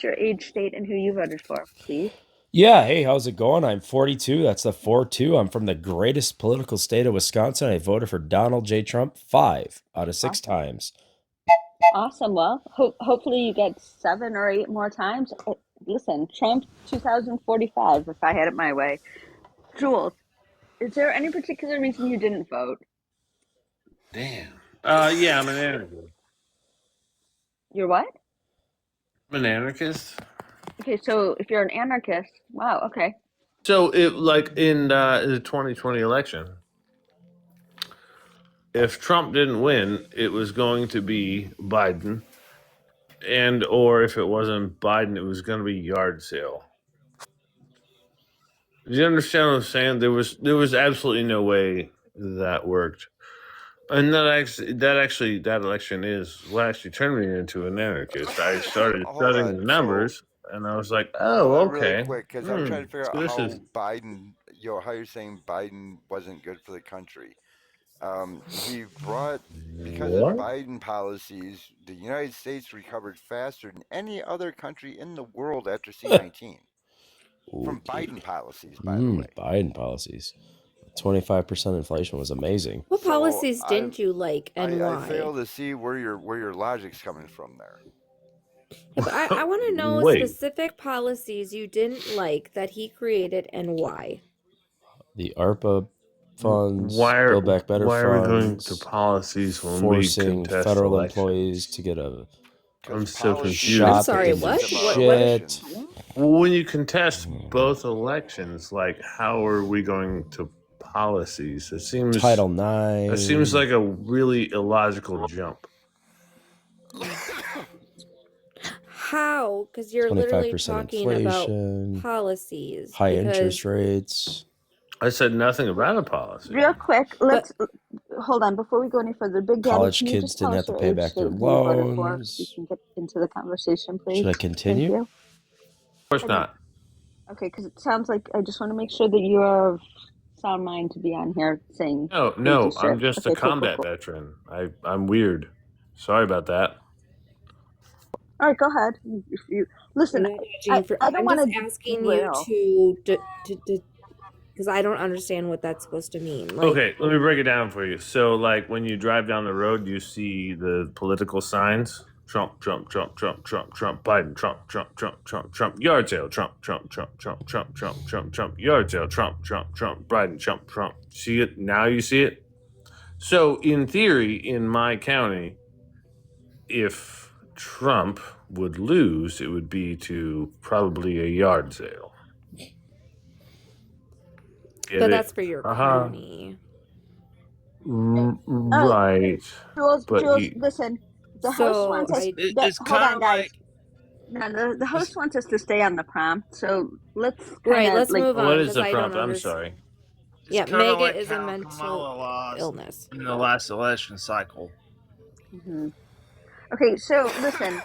your age, state, and who you voted for, please. Yeah, hey, how's it going? I'm 42. That's the 4-2. I'm from the greatest political state of Wisconsin. I voted for Donald J. Trump 5 out of 6 Awesome. times. Awesome. Well, hopefully you get 7 or 8 more times. Listen, Trump 2045, if I had it my way. Jules, is there any particular reason you didn't vote? Damn. Yeah, I'm an anarchist. You're what? I'm an anarchist. Okay, so if you're an anarchist, wow, okay. So it like in the 2020 election, if Trump didn't win, it was going to be Biden, and or if it wasn't Biden, it was going to be yard sale. Do you understand what I'm saying? There was absolutely no way that worked. And that election is what actually turned me into an anarchist. I started Hold studying on. the So numbers, and I was like, hold "Oh, on really okay. quick, because I'm trying to figure So out this is how Biden, how you're saying Biden wasn't good for the country. He brought, because of what? Biden policies, the United States recovered faster than any other country in the world after C-19 from Okay. Biden policies, by the way. Biden policies. 25% inflation was amazing. What So policies didn't you like and I why? fail to see where your logic's coming from there. Yeah, but I want to know Wait, specific policies you didn't like that he created and why. The ARPA funds, why are Build Back Better why are we going to funds, policies when we forcing contest federal employees elections? to get a Because I'm so policies I'm are shot confused. sorry, in the what? basic about What did shit. elections. Well, when you contest both elections, like how are we going to policies? Title It seems 9, like a really illogical jump. how? Because you're literally 25% talking about inflation, policies high interest because rates. I said nothing about a policy. Real quick, but let's hold on before we go any further. Big Daddy, College can you kids just tell didn't have us to your pay age, back state, their and who you voted for so we loans. can get into the conversation, Should please? I Thank continue? you. Of course I mean, not. okay, because it sounds like I just want to make sure that you are of sound mind to be on here saying No, crazy no, shit. I'm just a Okay, cool, cool, combat cool. veteran. I'm weird. Sorry about that. All right, go ahead. If you I'm listen, not judging for. I don't I'm want just to asking you derail. to because I don't understand what that's supposed to mean. Like, Okay, let me break it down for you. So, like, when you drive down the road, you see the political signs: Trump, Trump, Trump, Trump, Trump, Trump, Biden, Trump, Trump, Trump, Trump, Trump, yard sale, Trump, Trump, Trump, Trump, Trump, Trump, Trump, Trump, yard sale, Trump, Trump, Trump, Biden, Trump, Trump. See it now? You see it. So, in theory, in my county, if Trump would lose, it would be to probably a yard sale. Get but it? that's for your Haha. county. All right, Right. But Jules, he listen. The host So wants us. I It's Hold kind on, of guys. like No, the it's, host wants us to stay on the prompt, so let's kind right. of Let's like. move what on is because the I don't prompt? I'm understand. sorry. it's Yeah, kind of Mega like is a how mental Kamala lost illness. in the last election cycle. Mhm. Okay, so listen,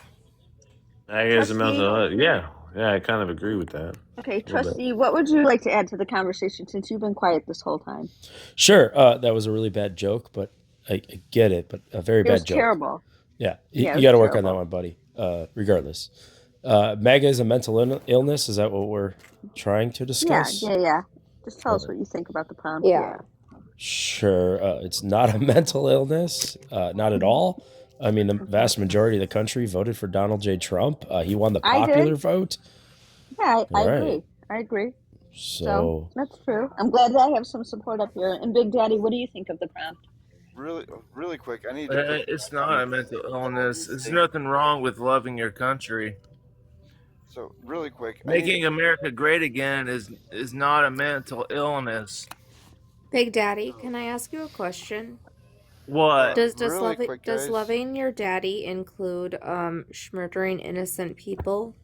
I guess a Trustee. mental. Yeah, yeah, I kind of agree with that Okay, a little bit. Trustee, what would you like to add to the conversation since you've been quiet this whole time? Sure, that was a really bad joke, but I get it, but a very It was bad joke. terrible. Yeah, Yeah, it you was got to work on that terrible. one, buddy. Regardless, MAGA is a mental illness. Is that what we're trying to Yeah, discuss? yeah, yeah. Just tell us Okay. what you think about the prompt. Yeah. Yeah. Sure, it's not a mental illness, not at all. I mean, the Okay. vast majority of the country voted for Donald J. Trump. He won the I did. popular vote. Yeah, I All right. agree. I agree. So So, that's true. I'm glad that I have some support up here. And Big Daddy, what do you think of the prompt? Really quick, I need to put It's on not the a mental on illness. the There's state. nothing wrong with loving your country. So really quick, I need to Making America great again is not a mental illness. Big Daddy, can I ask you a question? What? really quick, Does guys. loving your daddy include murdering innocent people?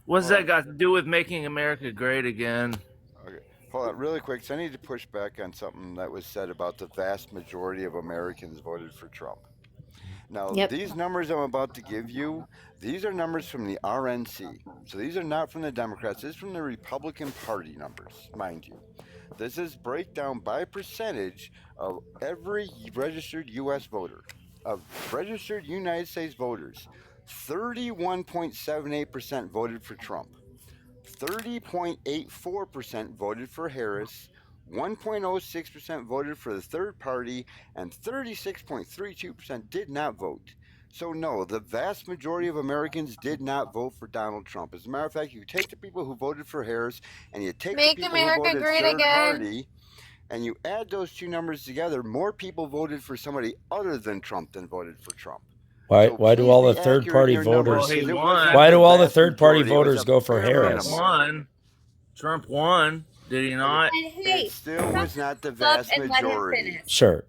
What's Hold that on. got to do with making America great again? Okay, hold on, really quick. So I need to push back on something that was said about the vast majority of Americans voted for Trump. Now, Yep. these numbers I'm about to give you, these are numbers from the RNC. So these are not from the Democrats. This is from the Republican Party numbers, mind you. This is breakdown by percentage of every registered U.S. voter, of registered United States voters. 31.78% voted for Trump. 30.84% voted for Harris. 1.06% voted for the third party, and 36.32% did not vote. So, no, the vast majority of Americans did not vote for Donald Trump. As a matter of fact, you take the people who voted for Harris and you take Make the people America who voted great third again. party, and you add those two numbers together, more people voted for somebody other than Trump than voted for Trump. Why So do please all be the accurate third in party your numbers, voters? Well, he 'cause it was won. not Why do all the vast third party majority, it was voters a go for bare Trump Harris? minimum. won. Trump won. Did he not? And hey, It still shut was the not the fuck up vast and let him majority. finish. Sure.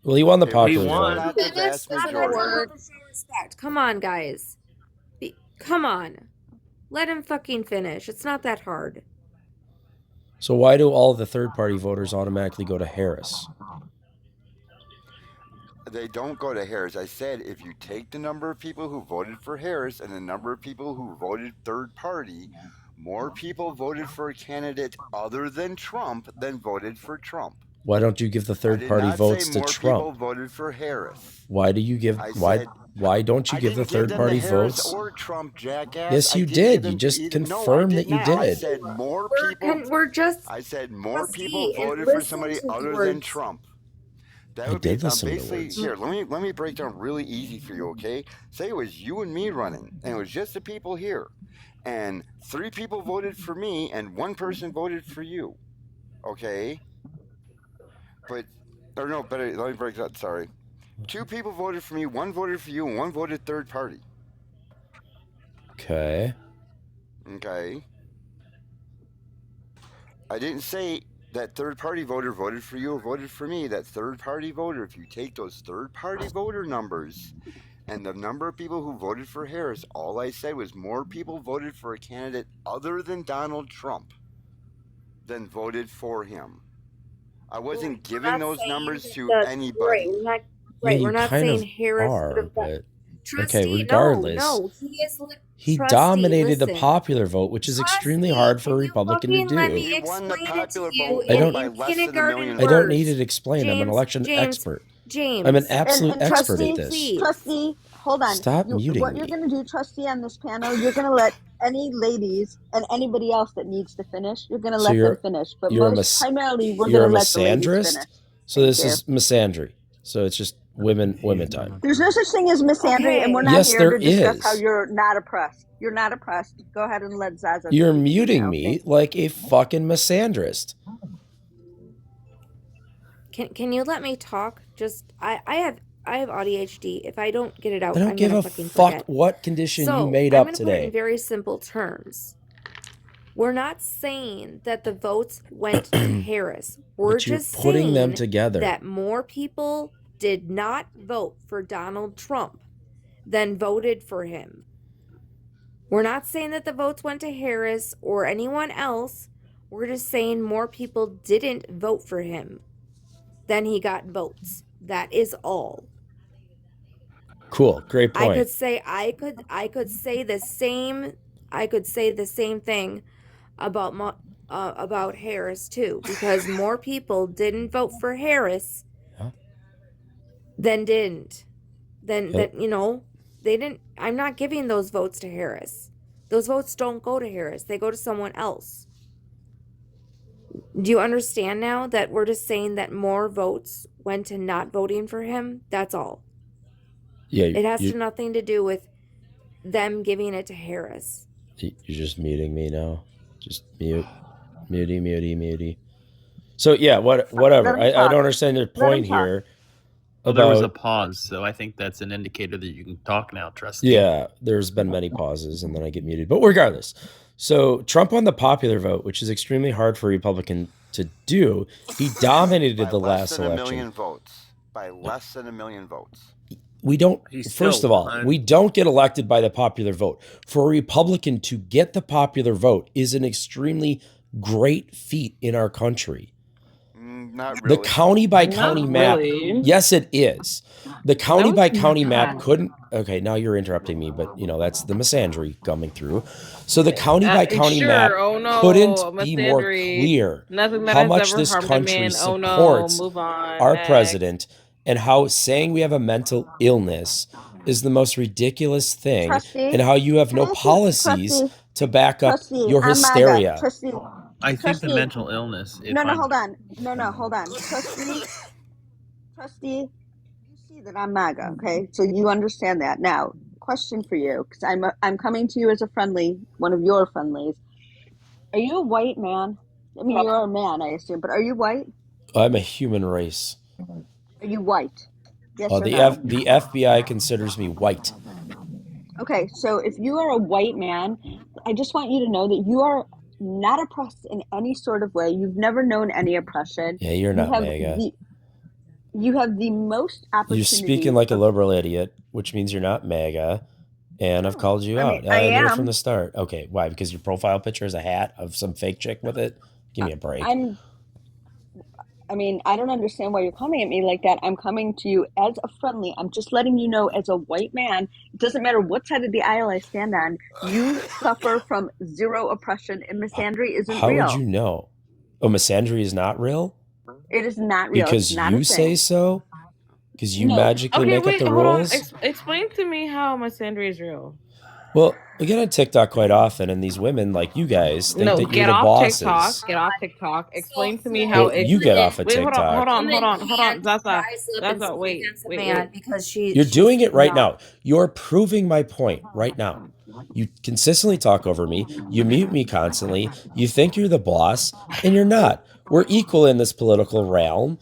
Well, he won the It was popular He still won. vote. not the Finish vast the majority. word. Respect. Come on, guys. Come on. Let him fucking finish. It's not that hard. So why do all the third party voters automatically go to Harris? They don't go to Harris. I said if you take the number of people who voted for Harris and the number of people who voted third party, more people voted for a candidate other than Trump than voted for Trump. Why don't you give the I third did party not votes say to more people Trump? voted for Harris. Why do you give I why said why don't you I give the didn't give third them party the Harris votes? or Trump, jackass. Yes, I you didn't give did. You them just either. No, I confirmed did that you not. I did. said more people. We're just I said more people trustee and voted for listen somebody to the other than words. Trump. That I would be did listen to the basically words. here. Let me break down really easy for you, okay? Say it was you and me running, and it was just the people here, and 3 people voted for me, and 1 person voted for you, okay? But or no, better let me break that. Sorry, 2 people voted for me, 1 voted for you, and 1 voted third party. Okay. Okay. I didn't say that third party voter voted for you or voted for me. That third party voter, if you take those third party voter numbers and the number of people who voted for Harris, all I said was more people voted for a candidate other than Donald Trump than voted for him. I wasn't giving those numbers to anybody. We're not kind saying of Harris would are, have got but trustee. okay, regardless. No, he is he trustee, dominated the listen. popular vote, which is extremely Trustee, hard for a can you Republican to fucking let do. me He won the explain it to popular you vote I in, don't- by in less than a kindergarten million I don't words? need it explained. I'm an election expert. James, I'm an absolute And expert trustee, at this. please. Trustee, hold on. Stop muting what me. you're going to do, trustee, on this panel, you're going to let any ladies and anybody else that needs to finish, you're going to So let you're- them finish. But you're a most primarily, we're You're going a to let the ladies misandrist? finish. So Thank this you. is misandry. So it's just women time. There's no such thing as misandry, and we're not Yes, here there to discuss is. how you're not oppressed. You're not oppressed. Go ahead and let Zaza You're speak muting now. me like a fucking misandrist. Can you let me talk? Just I have ADHD. If I don't get it out, I don't I'm give gonna a fucking fuck forget. what condition So, you made I'm up gonna put it in today. very simple terms. We're not saying that the votes went to Harris. We're But you're just putting saying them together. that more people did not vote for Donald Trump than voted for him. We're not saying that the votes went to Harris or anyone else. We're just saying more people didn't vote for him than he got votes. That is all. Cool, great point. I could say the same thing about Harris too, because more people didn't vote for Harris than didn't. They didn't. I'm not giving those votes to Harris. Those votes don't go to Harris. They go to someone else. Do you understand now that we're just saying that more votes went to not voting for him? That's all. Yeah, It has nothing to do with them giving it to Harris. You're just muting me now. Just muty. So yeah, whatever. I don't understand your point here. Well, there was a pause, so I think that's an indicator that you can talk now, trustee. Yeah, there's been many pauses, and then I get muted. But regardless, so Trump won the popular vote, which is extremely hard for a Republican to do. He dominated the last election. By less than a million votes. By less than a million votes. We don't, He's first still of all, won. we don't get elected by the popular vote. For a Republican to get the popular vote is an extremely great feat in our country. Not really. The county by county map. really. Yes, it is. The county No, by it's county map not. couldn't. Okay, now you're interrupting me, but that's the misandry coming through. So the county by county sure. map Oh, no, couldn't be more misandry. clear Nothing that how has much ever this harmed a country man. Oh, no, supports move on. our Next. president, and how saying we have a mental illness is the most ridiculous thing, Trustee, and how you have can no I ask you- policies Trustee, to back up Trustee, your I'm MAGA. hysteria. Trustee, I think the Trustee. mental illness. No, hold on. No, hold on. Trustee, you see that I'm MAGA, okay? So you understand that. Now, question for you, because I'm coming to you as a friendly, one of your friendlies. Are you a white man? I mean, you're a man, I assume, but are you white? I'm a human race. Are you white? Yes or no? The FBI considers me white. Okay, so if you are a white man, I just want you to know that you are not oppressed in any sort of way. You've never known any oppression. Yeah, you're not MAGA. You have the most opportunity. You're speaking like a liberal idiot, which means you're not MAGA. And I've called you out. I knew it am from the start. Okay, why? Because your profile picture is a hat of some fake chick with it? Give me a break. I don't understand why you're coming at me like that. I'm coming to you as a friendly. I'm just letting you know, as a white man, it doesn't matter what side of the aisle I stand on, you suffer from zero oppression, and Misandry isn't How real. would you know? Oh, Misandry is not real? It is not real. Because it's not you say so? Because you No. magically make up the rules? Explain to me how Misandry is real. Well, we get on TikTok quite often, and these women like you guys think that you're the bosses. Get off TikTok. Explain to me how you get off of TikTok. Hold on. Zaza, wait. Because you're doing it right now. You're proving my point right now. You consistently talk over me. You mute me constantly. You think you're the boss, and you're not. We're equal in this political realm,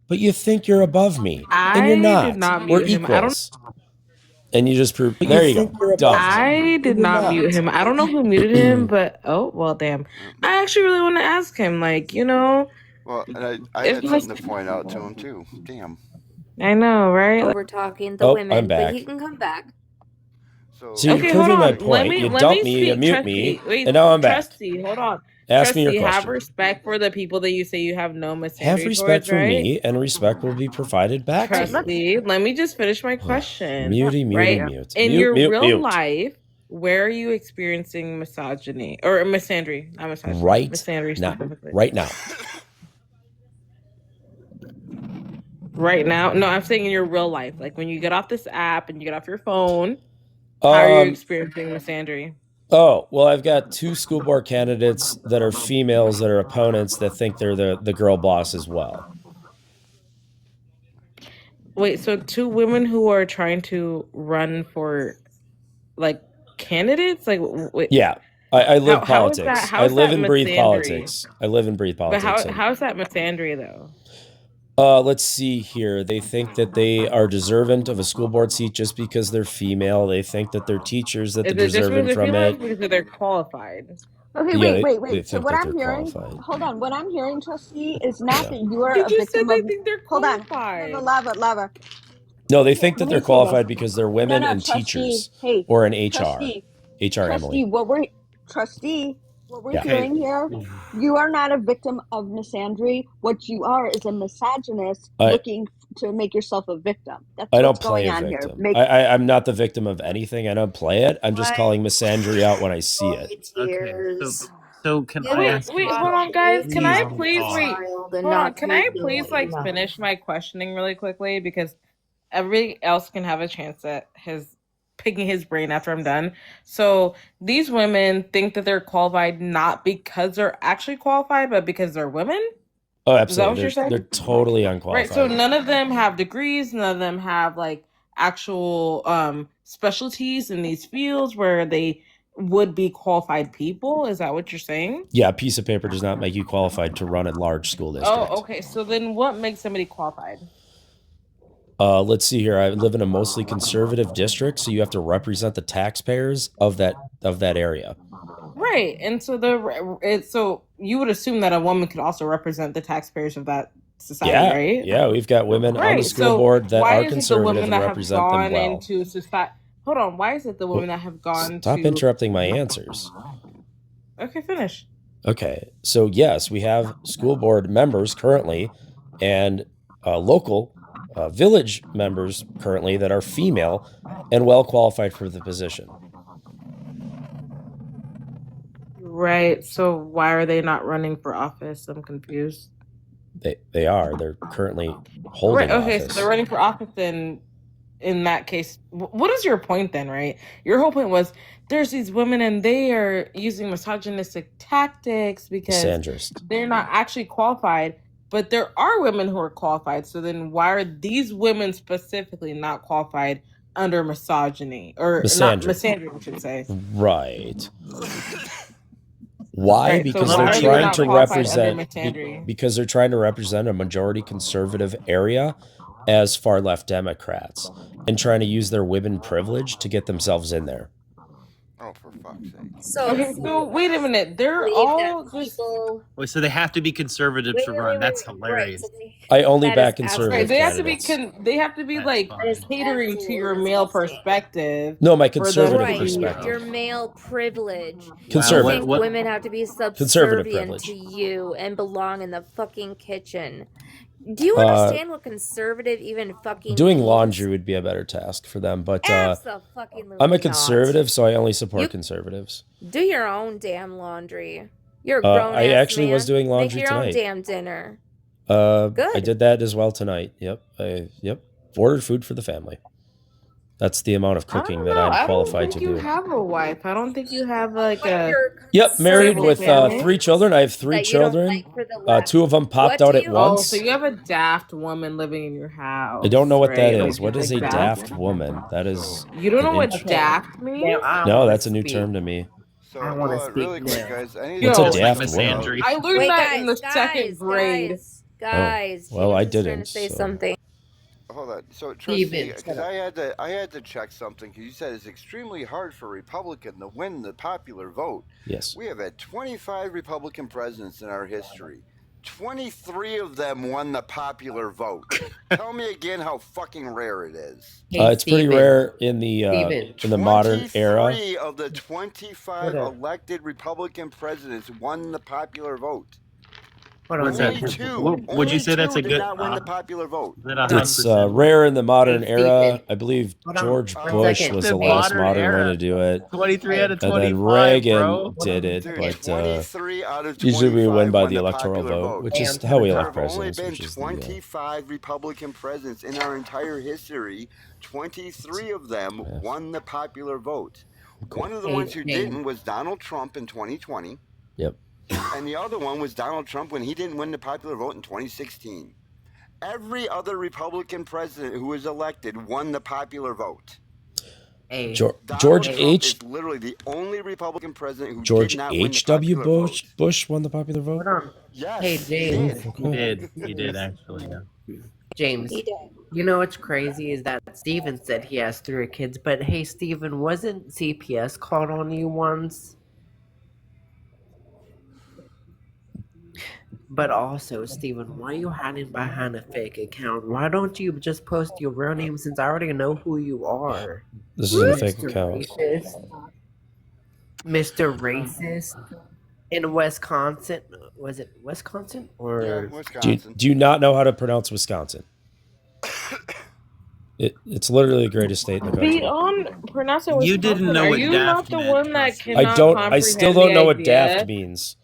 but you think you're above me, and you're not. We're equals. And you just prove. There you go. Done. I did not mute him. I don't know who muted him, but oh well, damn. I actually really want to ask him, like, you know. Well, and I had something to point out to him too. Damn. I know, right? Over talking the women, I'm back. but he can come back. So you're proving my point. You dump me, you mute me, and now I'm back. Trusty, hold on. Ask me your question. Have respect for the people that you say you have no Misandry Have respect towards, for me, and respect will be provided back to you. Let me just finish my question. mute. In your real life, where are you experiencing misogyny or misandry? Not misogyny. Misandry specifically. Right now. Right now? No, I'm saying in your real life. Like when you get off this app and you get off your phone, how are you experiencing misandry? Oh, well, I've got 2 school board candidates that are females that are opponents that think they're the girl boss as well. Wait, so 2 women who are trying to run for, like, candidates? Like, wait. Yeah, I live politics. I live and breathe politics. But how is that misandry, though? Let's see here. They think that they are deserving of a school board seat just because they're female. They think that they're teachers, that they're deserving from it. Because they're qualified. Okay, wait. So what I'm hearing, hold on. What I'm hearing, Trustee, is not that you are a victim of. They think they're qualified. Hold on, lava. No, they think that they're qualified because they're women and teachers, or in HR. Trustee, Emily. What we're hearing here, you are not a victim of misandry. What you are is a misogynist looking to make yourself a victim. That's what's going on here. I'm not the victim of anything. I don't play it. I'm just calling misandry out when I see it. Okay. So can I ask? Wait, hold on, guys. Can I please Can I please finish my questioning really quickly, because everybody else can have a chance at picking his brain after I'm done. So these women think that they're qualified not because they're actually qualified, but because they're women? Oh, absolutely. Is that what you're saying? They're totally unqualified. Right, so none of them have degrees, none of them have like actual specialties in these fields where they would be qualified people. Is that what you're saying? Yeah, a piece of paper does not make you qualified to run a large school district. Oh, okay. So then what makes somebody qualified? Let's see here. I live in a mostly conservative district, so you have to represent the taxpayers of that area. Right, and so so you would assume that a woman could also represent the taxpayers of that society, right? Yeah, we've got women on the school board that are conservative and represent them well. Into society? Hold on, why is it the women that have gone Stop interrupting my answers. Okay, finish. Okay, so yes, we have school board members currently and local village members currently that are female and well qualified for the position. Right. So why are they not running for office? I'm confused. They are. They're currently holding office. Okay, so they're running for office, and in that case, what is your point then, right? Your whole point was there's these women and they are using misogynistic tactics because Misandrist. they're not actually qualified, but there are women who are qualified. So then why are these women specifically not qualified under misogyny? Or not misandry, I should say. Right. Why? Right, because so they're why are they trying not to qualified under represent misandry? because they're trying to represent a majority conservative area as far left Democrats and trying to use their women privilege to get themselves in there. Oh, for fuck's sake. So wait a minute. They're all just Wait, so they have to be conservative to run. That's hilarious. I only back conservative they have candidates. they have to be That's like fine. catering to your male perspective. No, my for them conservative to be- perspective. Your male privilege. Conservative. You think women have to be Conservative subservient privilege. to you and belong in the fucking kitchen. Do you understand what conservative even fucking Doing means? laundry would be a better task for them, but Abso-fucking-lutely I'm a not. conservative, so I only support conservatives. Do your own damn laundry. You're a grown I ass actually man. was doing laundry Make your own tonight. damn dinner. Good. I Good. did that as well tonight. Yep. Ordered food for the family. That's the amount of cooking that I'm qualified to do. I don't think you have a wife. I don't think you have like a... Yep, married with family. 3 children. I have 3 children. 2 of them popped out at once. So you have a daft woman living in your house. I don't know what that right? is. What is a daft woman? That is. You don't know what daft means? No, that's a new term to me. So, really quick, guys. What's a daft woman? I learned that in the second grade. Guys, well, I James is trying didn't. to say so. something. Hold on. So, trustee, because I had to check something. Because you said it's extremely hard for a Republican to win the popular vote. Yes. We have had 25 Republican presidents in our history. 23 of them won the popular vote. Tell me again how fucking rare it is. It's pretty rare in the modern era. 23 of the 25 elected Republican presidents won the popular vote. Only 2. Would you say that's a did good? not win the popular vote. It's rare in the modern era. I believe George Bush was the last modern one to do it. 23 out of 25, and then Reagan bro. did it, Dude, but 23 out of 25 usually we win by won the electoral popular vote, which is how we elect presidents. There have Which only is been 25 Republican presidents in our entire history. 23 of them won the popular vote. One of the ones who didn't was Donald Trump in 2020. Yep. And the other one was Donald Trump when he didn't win the popular vote in 2016. Every other Republican president who was elected won the popular vote. George Trump H. is literally the only Republican president who George did not win the H.W. popular vote. Bush won the popular vote. Yes, Hey, James. He did actually. Yeah. James, you know what's crazy is that Steven said he has 3 kids, but hey, Steven, wasn't CPS called on you once? But also, Steven, why are you hiding behind a fake account? Why don't you just post your real name since I already know who you are? This is a fake account. Mr. Racist in Wisconsin. Was it Wisconsin? Or Wisconsin. Do you not know how to pronounce Wisconsin? It's literally the greatest state in the country. Pronounce it. You didn't know Are what you daft not the meant, one that trust me. cannot I still comprehend don't the know what idea? daft means.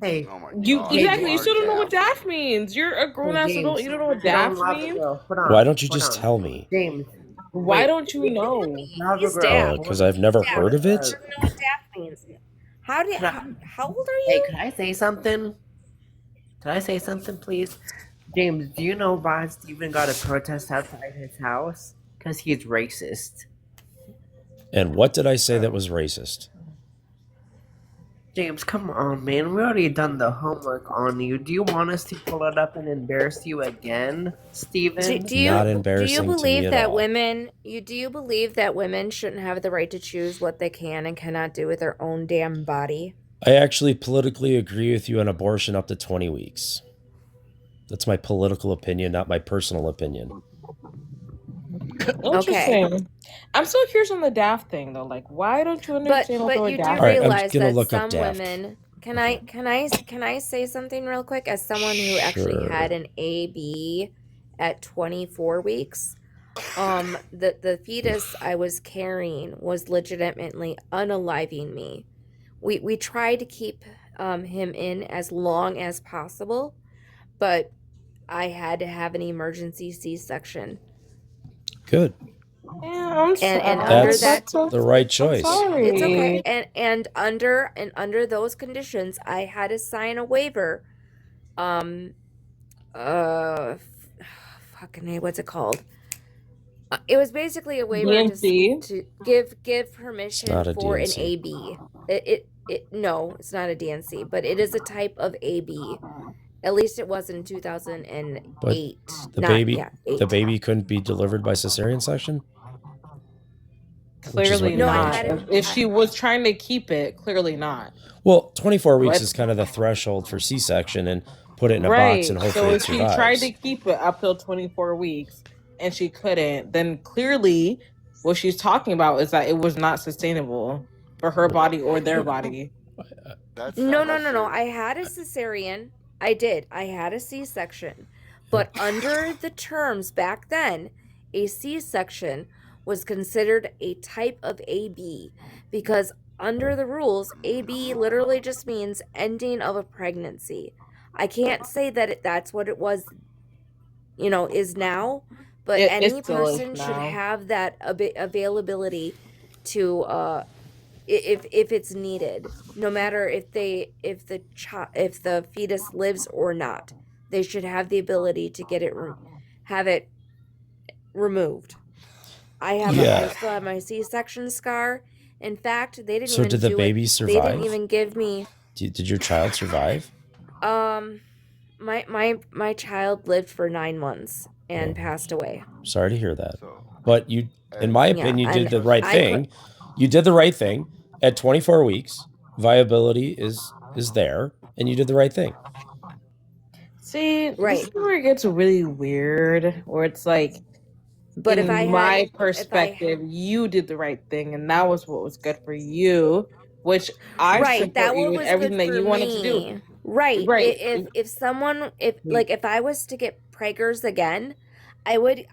Hey, Oh my You God, exactly. You are still don't know what daft. daft means. You're a grown ass James, adult. You don't know what you don't daft love means. girl. Hold on, Why don't you hold just on. tell me? James, Why don't you know? love He's girl. daft. Because I've never heard of it. I don't know what daft means. How old are Hey, you? can I say something? Can I say something, please? James, do you know why Steven got a protest outside his house? Because he's racist. And what did I say that was racist? James, come on, man. We already done the homework on you. Do you want us to pull it up and embarrass you again, Steven? Do you, Not do embarrassing you to me believe at that all. do you believe that women shouldn't have the right to choose what they can and cannot do with their own damn body? I actually politically agree with you on abortion up to 20 weeks. That's my political opinion, not my personal opinion. Interesting. I'm still curious on the daft thing though. Like, why don't you understand what the But word you do daft? All right, I'm realize gonna that look up some daft. women. Can I say something real quick? As someone who actually Sure. had an AB at 24 weeks, the fetus I was carrying was legitimately unaliving me. We tried to keep him in as long as possible, but I had to have an emergency C-section. Good. Yeah, I'm sorry. And under That's that, the right choice. Sorry. it's okay. And under those conditions, I had to sign a waiver. Fucking hey, what's it called? It was basically a waiver DNC. to give permission not a for an DNC. AB. No, it's not a DNC, but it is a type of AB. At least it was in 2008. But the baby couldn't be delivered by cesarean section? Clearly not. If she was trying to keep it, clearly not. Well, 24 weeks is kind of the threshold for C-section, and put it in a box and hopefully it survives. So if she tried to keep it up till 24 weeks and she couldn't, then clearly what she's talking about is that it was not sustainable for her body or their body. No. I had a cesarean. I did. I had a C-section. But under the terms back then, a C-section was considered a type of AB, because under the rules, AB literally just means ending of a pregnancy. I can't say that that's what it was, is now, but any person should have that availability to if it's needed, no matter if the fetus lives or not, they should have the ability to get it removed. I still have my C-section scar. In fact, they didn't. So even did the baby survive? They didn't even give me. Did your child survive? My child lived for 9 months and passed away. Sorry to hear that. But you, in my opinion, you did the right thing. You did the right thing. At 24 weeks, viability is there, and you did the right thing. See, this is where it gets really weird, where it's like, but in my perspective, you did the right thing, and that was what was good for you, which I support you in everything that you wanted to do. Right. If I was to get preggers again, I would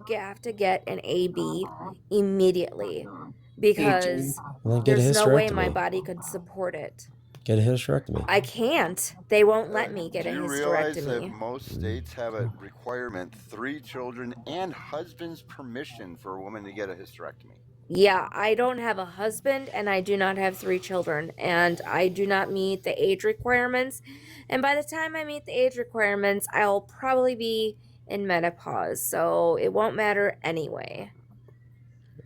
have to get an AB immediately, because there's no way my body could support it. Get a hysterectomy. I can't. They won't let me get a hysterectomy. Do you realize that most states have a requirement 3 children and husband's permission for a woman to get a hysterectomy? Yeah, I don't have a husband, and I do not have 3 children, and I do not meet the age requirements. And by the time I meet the age requirements, I'll probably be in menopause, so it won't matter anyway.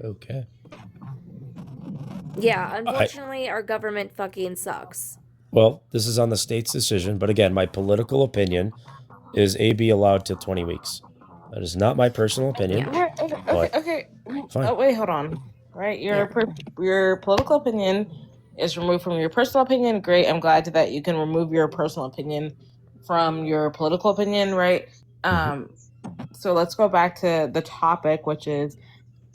Okay. Yeah, unfortunately, our government fucking sucks. Well, this is on the state's decision, but again, my political opinion is AB allowed till 20 weeks. That is not my personal opinion. Yeah. Okay. Fine. Oh, wait, hold on. Right, your political opinion is removed from your personal opinion. Great, I'm glad that you can remove your personal opinion from your political opinion, right? So let's go back to the topic, which is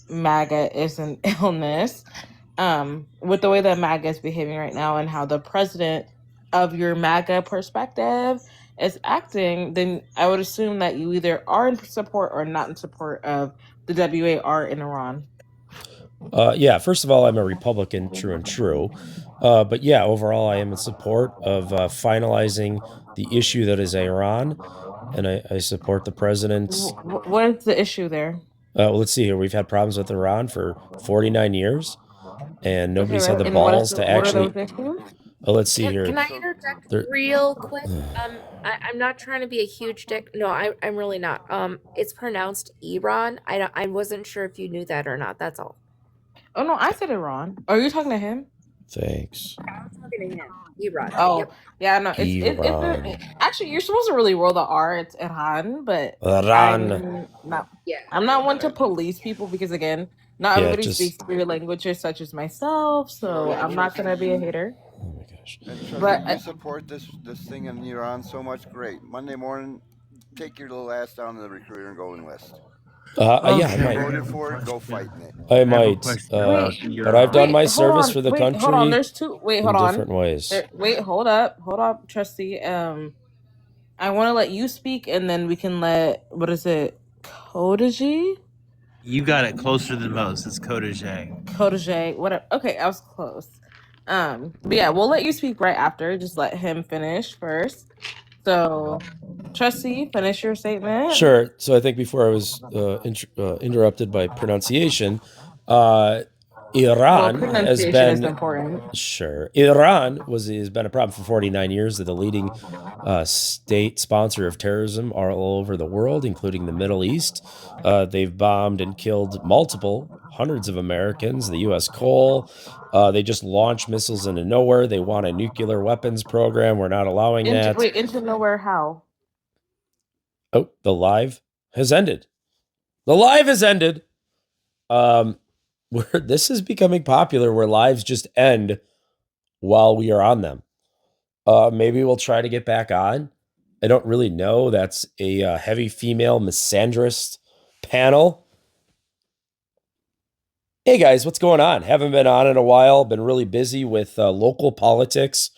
MAGA is an illness. With the way that MAGA is behaving right now and how the president of your MAGA perspective is acting, then I would assume that you either are in support or not in support of the WAR in Iran. Yeah, first of all, I'm a Republican, true and true. But yeah, overall, I am in support of finalizing the issue that is Iran, and I support the president's... What is the issue there? Well, let's see here. We've had problems with Iran for 49 years. And nobody's had the balls to actually... let's see here. Can I interject real quick? I'm not trying to be a huge dick. No, I'm really not. It's pronounced Iran. I wasn't sure if you knew that or not. That's all. Oh no, I said Iran. Are you talking to him? Thanks. I'm talking to him. Iran. Oh, yep. Yeah, no. Actually, you're supposed to really roll the R. It's Iran, but Iran. I'm not one to police people because, again, not everybody speaks 3 languages, such as myself. So I'm not gonna be a hater. Oh my gosh! But you support this thing in Iran so much. Great. Monday morning, take your little ass down to the recruiter and go enlist. Yeah, I might. Voted for it, go fight in it. I might, but I've done my service for the country. Hold on, there's 2. Wait, hold on. Different ways. Hold up, Trustee. I want to let you speak, and then we can let Kodaji? You got it closer than most. It's Kodaji, whatever. Okay, I was close. But yeah, we'll let you speak right after. Just let him finish first. So, Trustee, finish your statement. Sure. So I think before I was interrupted by pronunciation, Iran has pronunciation is been important. sure. Iran has been a problem for 49 years. They're the leading state sponsor of terrorism all over the world, including the Middle East. They've bombed and killed hundreds of Americans. The U.S. coal. They just launched missiles into nowhere. They want a nuclear weapons program. We're not allowing that. Wait, into nowhere? How? Oh, the live has ended. The live has ended. This is becoming popular where lives just end while we are on them. Maybe we'll try to get back on. I don't really know. That's a heavy female misandrist panel. Hey guys, what's going on? Haven't been on in a while. Been really busy with local politics.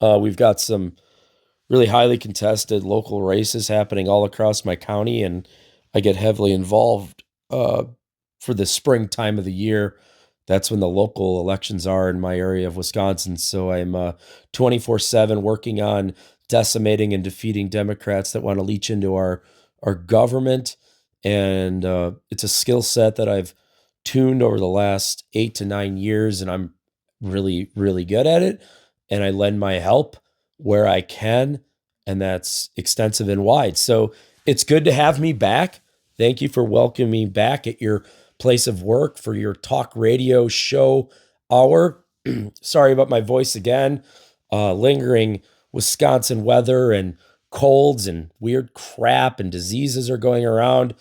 We've got some really highly contested local races happening all across my county, and I get heavily involved for the springtime of the year. That's when the local elections are in my area of Wisconsin. So I'm 24/7 working on decimating and defeating Democrats that want to leach into our government. And it's a skill set that I've tuned over the last 8 to 9 years, and I'm really, really good at it. And I lend my help where I can, and that's extensive and wide. So it's good to have me back. Thank you for welcoming me back at your place of work for your talk radio show hour. Sorry about my voice again. Lingering Wisconsin weather and colds and weird crap and diseases are going around.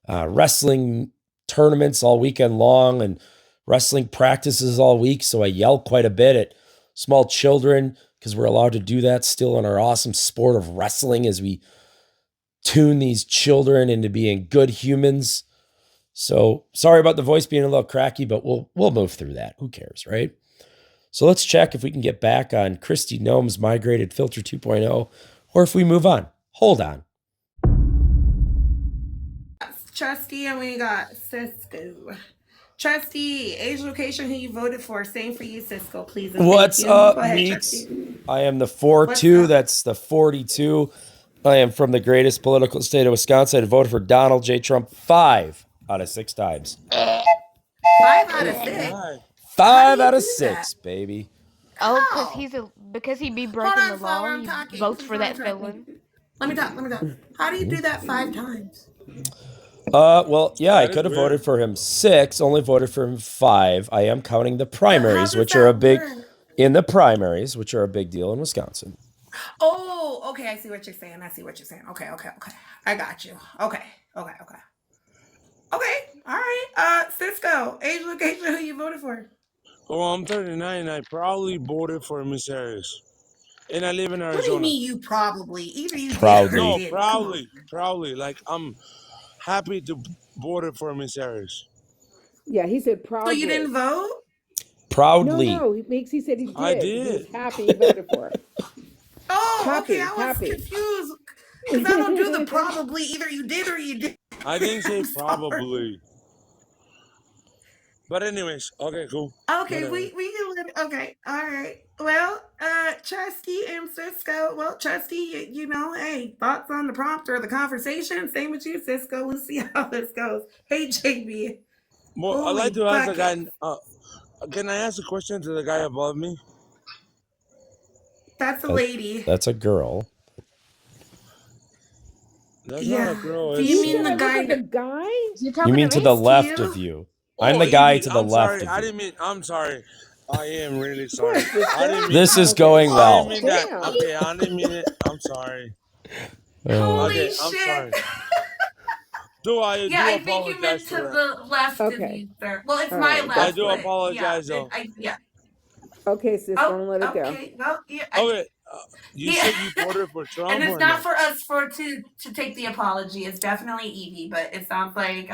Wrestling tournaments all weekend long and wrestling practices all week. So I yell quite a bit at small children because we're allowed to do that still in our awesome sport of wrestling as we tune these children into being good humans. So sorry about the voice being a little cracky, but we'll move through that. Who cares, right? So let's check if we can get back on Christy Gnome's migrated filter 2.0, or if we move on. Hold on. Trustee, and we got Cisco. Trustee, age, location, who you voted for. Same for you, Cisco, please. What's up, Meeks? I am the 4-2. That's the 42. I am from the greatest political state of Wisconsin. I voted for Donald J. Trump 5 out of 6 times. 5 out of 6? 5 out of 6, baby. Oh, because he be breaking the law. He votes for that villain. Let me talk. How do you do that 5 times? Well, yeah, I could have voted for him 6, only voted for him 5. I am counting the primaries, which are a big deal in Wisconsin. Oh, okay, I see what you're saying. Okay. I got you. Okay. All right. Cisco, age, location, who you voted for? Well, I'm 39 and I probably voted for Miss Harris. And I live in Arizona. What do you mean you probably? Either you proudly. did No, proudly. Like, I'm happy to vote for Miss Harris. Yeah, he said proudly. So you didn't vote? Proudly. No, he said he did. I did. He was happy he voted for it. Oh, okay, I was confused. Because I don't do the probably. Either you did or you did. I didn't say probably. But anyways, okay, cool. Okay, whatever. we can okay, all right. Well, Trustee and Cisco. Well, Trustee, hey, thoughts on the prompt or the conversation? Same with you, Cisco. We'll see how this goes. Hey, JB. Well, I'd like to ask the guy. Can I ask a question to the guy above me? That's a lady. That's a girl. That's not a girl. Do you mean the guy? You mean to the left of you? I'm the guy to the left of you. I'm sorry. I am really sorry. This is going well. I didn't mean that. Okay, I didn't mean it. I'm sorry. Holy okay, shit. I'm sorry. I think you meant to the left of you, sir. Well, it's my left. I do apologize, though. Okay, sis, don't let it go. Okay, well, okay. You said you voted for Trump, and it's not for us to take the apology. It's definitely Evie, but it sounds like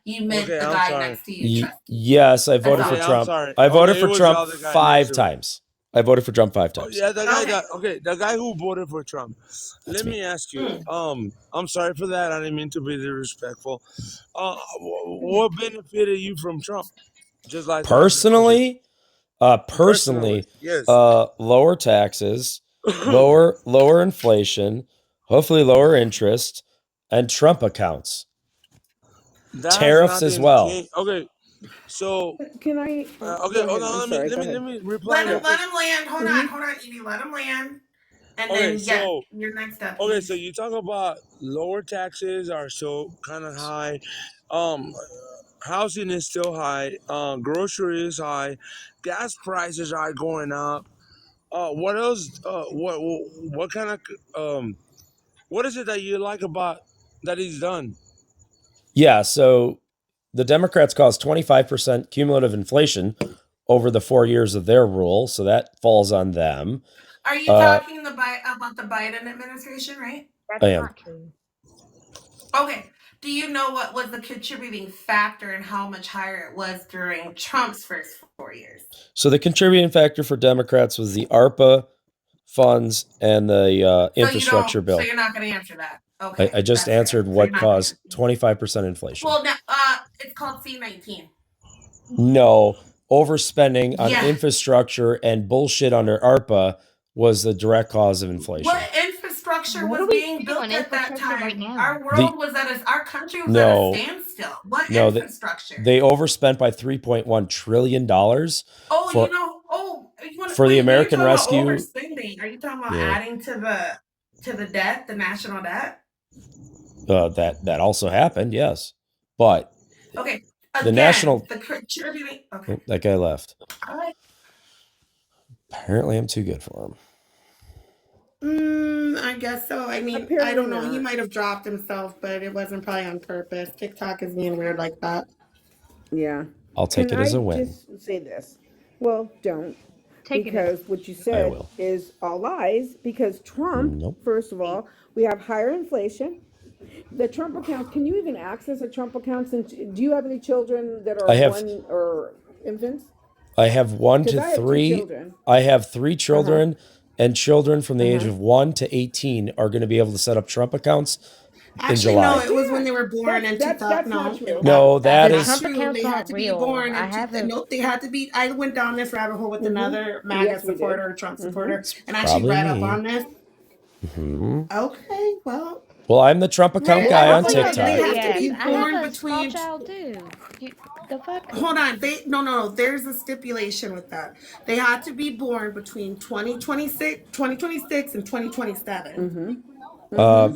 you meant the guy next to you. Yes, I voted for Trump. I voted for Trump 5 times. I voted for Trump 5 times. Yeah, the guy the guy who voted for Trump. Let me ask you. I'm sorry for that. I didn't mean to be disrespectful. What benefited you from Trump? Just like personally, yes. lower taxes. lower inflation, hopefully lower interest, and Trump accounts. That's Tariffs as well. Okay, so Can I? okay, hold on. Let me reply real quick. Let him land. Hold on, Evie. Let him land. And Okay, then, yes, your next up. okay, so you talk about lower taxes are still kind of high. Housing is still high. Grocery is high. Gas prices are going up. What else? What kind of what is it that you like about that he's done? Yeah, so the Democrats caused 25% cumulative inflation over the 4 years of their rule, so that falls on them. Are you talking about the Biden administration, right? That's I am. not true. Okay. Do you know what was the contributing factor and how much higher it was during Trump's first 4 years? So the contributing factor for Democrats was the ARPA funds and the infrastructure bill. So you're not going to answer that. Okay. I just answered what caused 25% inflation. Well, now, it's called C-19. No, overspending on infrastructure and bullshit under ARPA was the direct cause of inflation. What infrastructure was being built at that time? Right now? Our world was our country was at a standstill. What infrastructure? They overspent by $3.1 trillion. For the American Rescue. Overspending. Are you talking about adding to the debt, the national debt? That also happened, yes. But okay. The national contributing. Okay. Oh, that guy left. Apparently I'm too good for him. I guess so. I mean, apparently I don't know. He might have dropped himself, but it wasn't probably on purpose. TikTok is being weird like that. Yeah. I'll take it as a win. Just say this. Well, don't. Because what you said is all lies. Because Trump, first of all, we have higher inflation. The Trump accounts, can you even access a Trump account? Since, do you have any children that are one or infants? I have 1 to 3. I have 3 children, and children from the age of 1 to 18 are going to be able to set up Trump accounts in July. No, it was when they were born in 2000. No, that is Trump accounts aren't real. Born they had to be. I went down this rabbit hole with another MAGA supporter, Trump supporter, and actually read up on this. Okay, well. Well, I'm the Trump account guy on TikTok. They have to be born between. The fuck? Hold on. There's a stipulation with that. They had to be born between 2026 and 2027.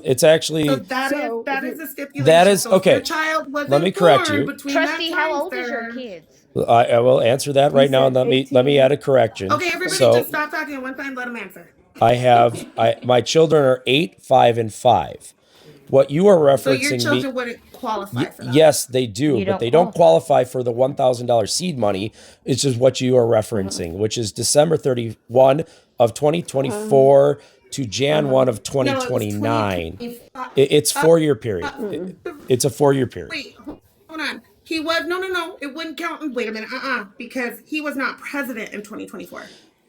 It's actually that is a stipulation. That is okay. Your child wasn't let me correct you. Trustee, how old is your kids? I will answer that right now, and let me add a correction. Okay, everybody, just stop talking at one time. Let them answer. My children are 8, 5, and 5. What you are referencing? So your children wouldn't qualify for that? Yes, they do, but they don't qualify for the $1,000 seed money. It's just what you are referencing, which is December 31 of 2024 to Jan 1 of 2029. It's 4-year period. It's a 4-year period. Wait, hold on. He was no. It wouldn't count. Wait a minute. Because he was not president in 2024.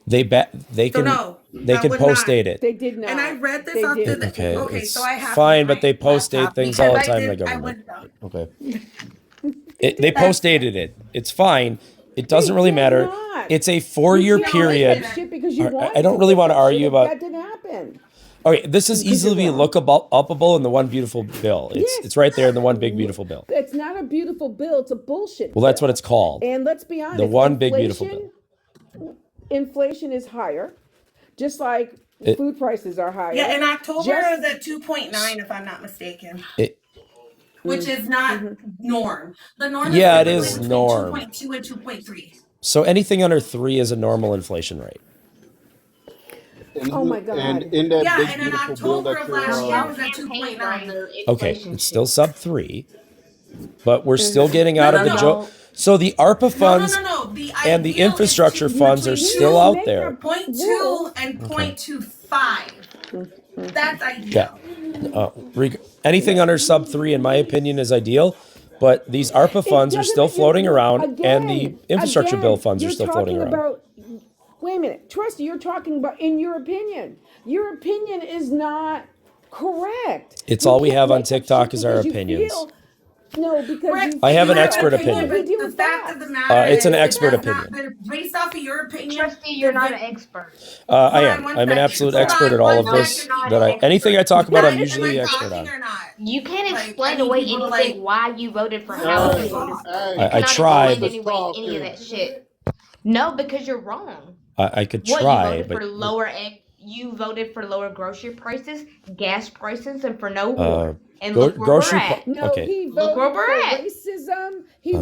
They can post date it. They did not. And I read this off the okay, so I have fine, but they post date things all the time in the government. Okay. They post dated it. It's fine. It doesn't really matter. It's a 4-year period. I don't really want to argue about. That didn't happen. Okay, this is easily upable in the One Beautiful Bill. It's right there in the One Big Beautiful Bill. It's not a beautiful bill. It's a bullshit. Well, that's what it's called. And let's be honest. The One Big Beautiful Bill. Inflation is higher, just like food prices are higher. Yeah, in October it was at 2.9, if I'm not mistaken. Which is not norm. The norm is it is norm. 2.2 and 2.3. So anything under 3 is a normal inflation rate. Oh my God! And in that big and in beautiful October bill of that last year was at 2.9. Okay, it's still sub 3, but we're still getting out of the joke. So the ARPA funds and the infrastructure funds are still out there. 0.2 and 0.25. That's ideal. Yeah. Anything under sub 3, in my opinion, is ideal. But these ARPA funds are still floating around, and the infrastructure bill funds are still floating around. Wait a minute, Trusty, you're talking about in your opinion. Your opinion is not correct. It's all we have on TikTok is our opinions. No, because I have an you expert an opinion. but deal the with fact facts. of the matter It's an is expert that's opinion. not based off of your opinion. Trustee, you're not an expert. I Hold on am. one I'm an second. absolute Hold expert on at all one of this. second, not That an I anything I talk about, I'm Guys, am usually I the expert talking on. or not? You can't Like, explain I need away people to anything why you voted for how you voted for. Hey, You I cannot tried, explain but anyway any of that shit. No, because you're wrong. I could What, you try, voted for but lower you voted for lower grocery prices, gas prices, and for no war. And look where we're grocery. at. No, Okay, he Look where voted we're for at. racism. He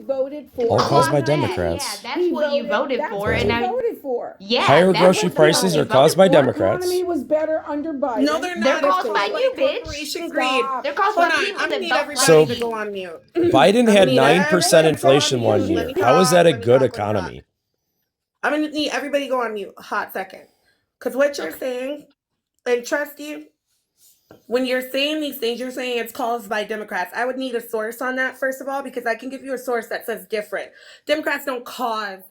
voted for all caused by Clock that. Democrats. Yeah, that's what you voted That's for. what And he now, voted for. yeah, Higher that's grocery what prices are voted caused by for. Democrats. Economy was better under Biden. No, they're They're not. caused It's by caused you, by bitch. corporation greed. They're caused Hold by on, people I'm gonna that need vote everybody like to you. go on mute. Biden had need 9% everybody to inflation go on 1 mute. year. Let me How is that a let me good talk, let me talk. economy? I'm gonna need everybody to go on mute. Hot second, because what you're saying, and trust you, when you're saying these things, you're saying it's caused by Democrats. I would need a source on that first of all, because I can give you a source that says different. Democrats don't cause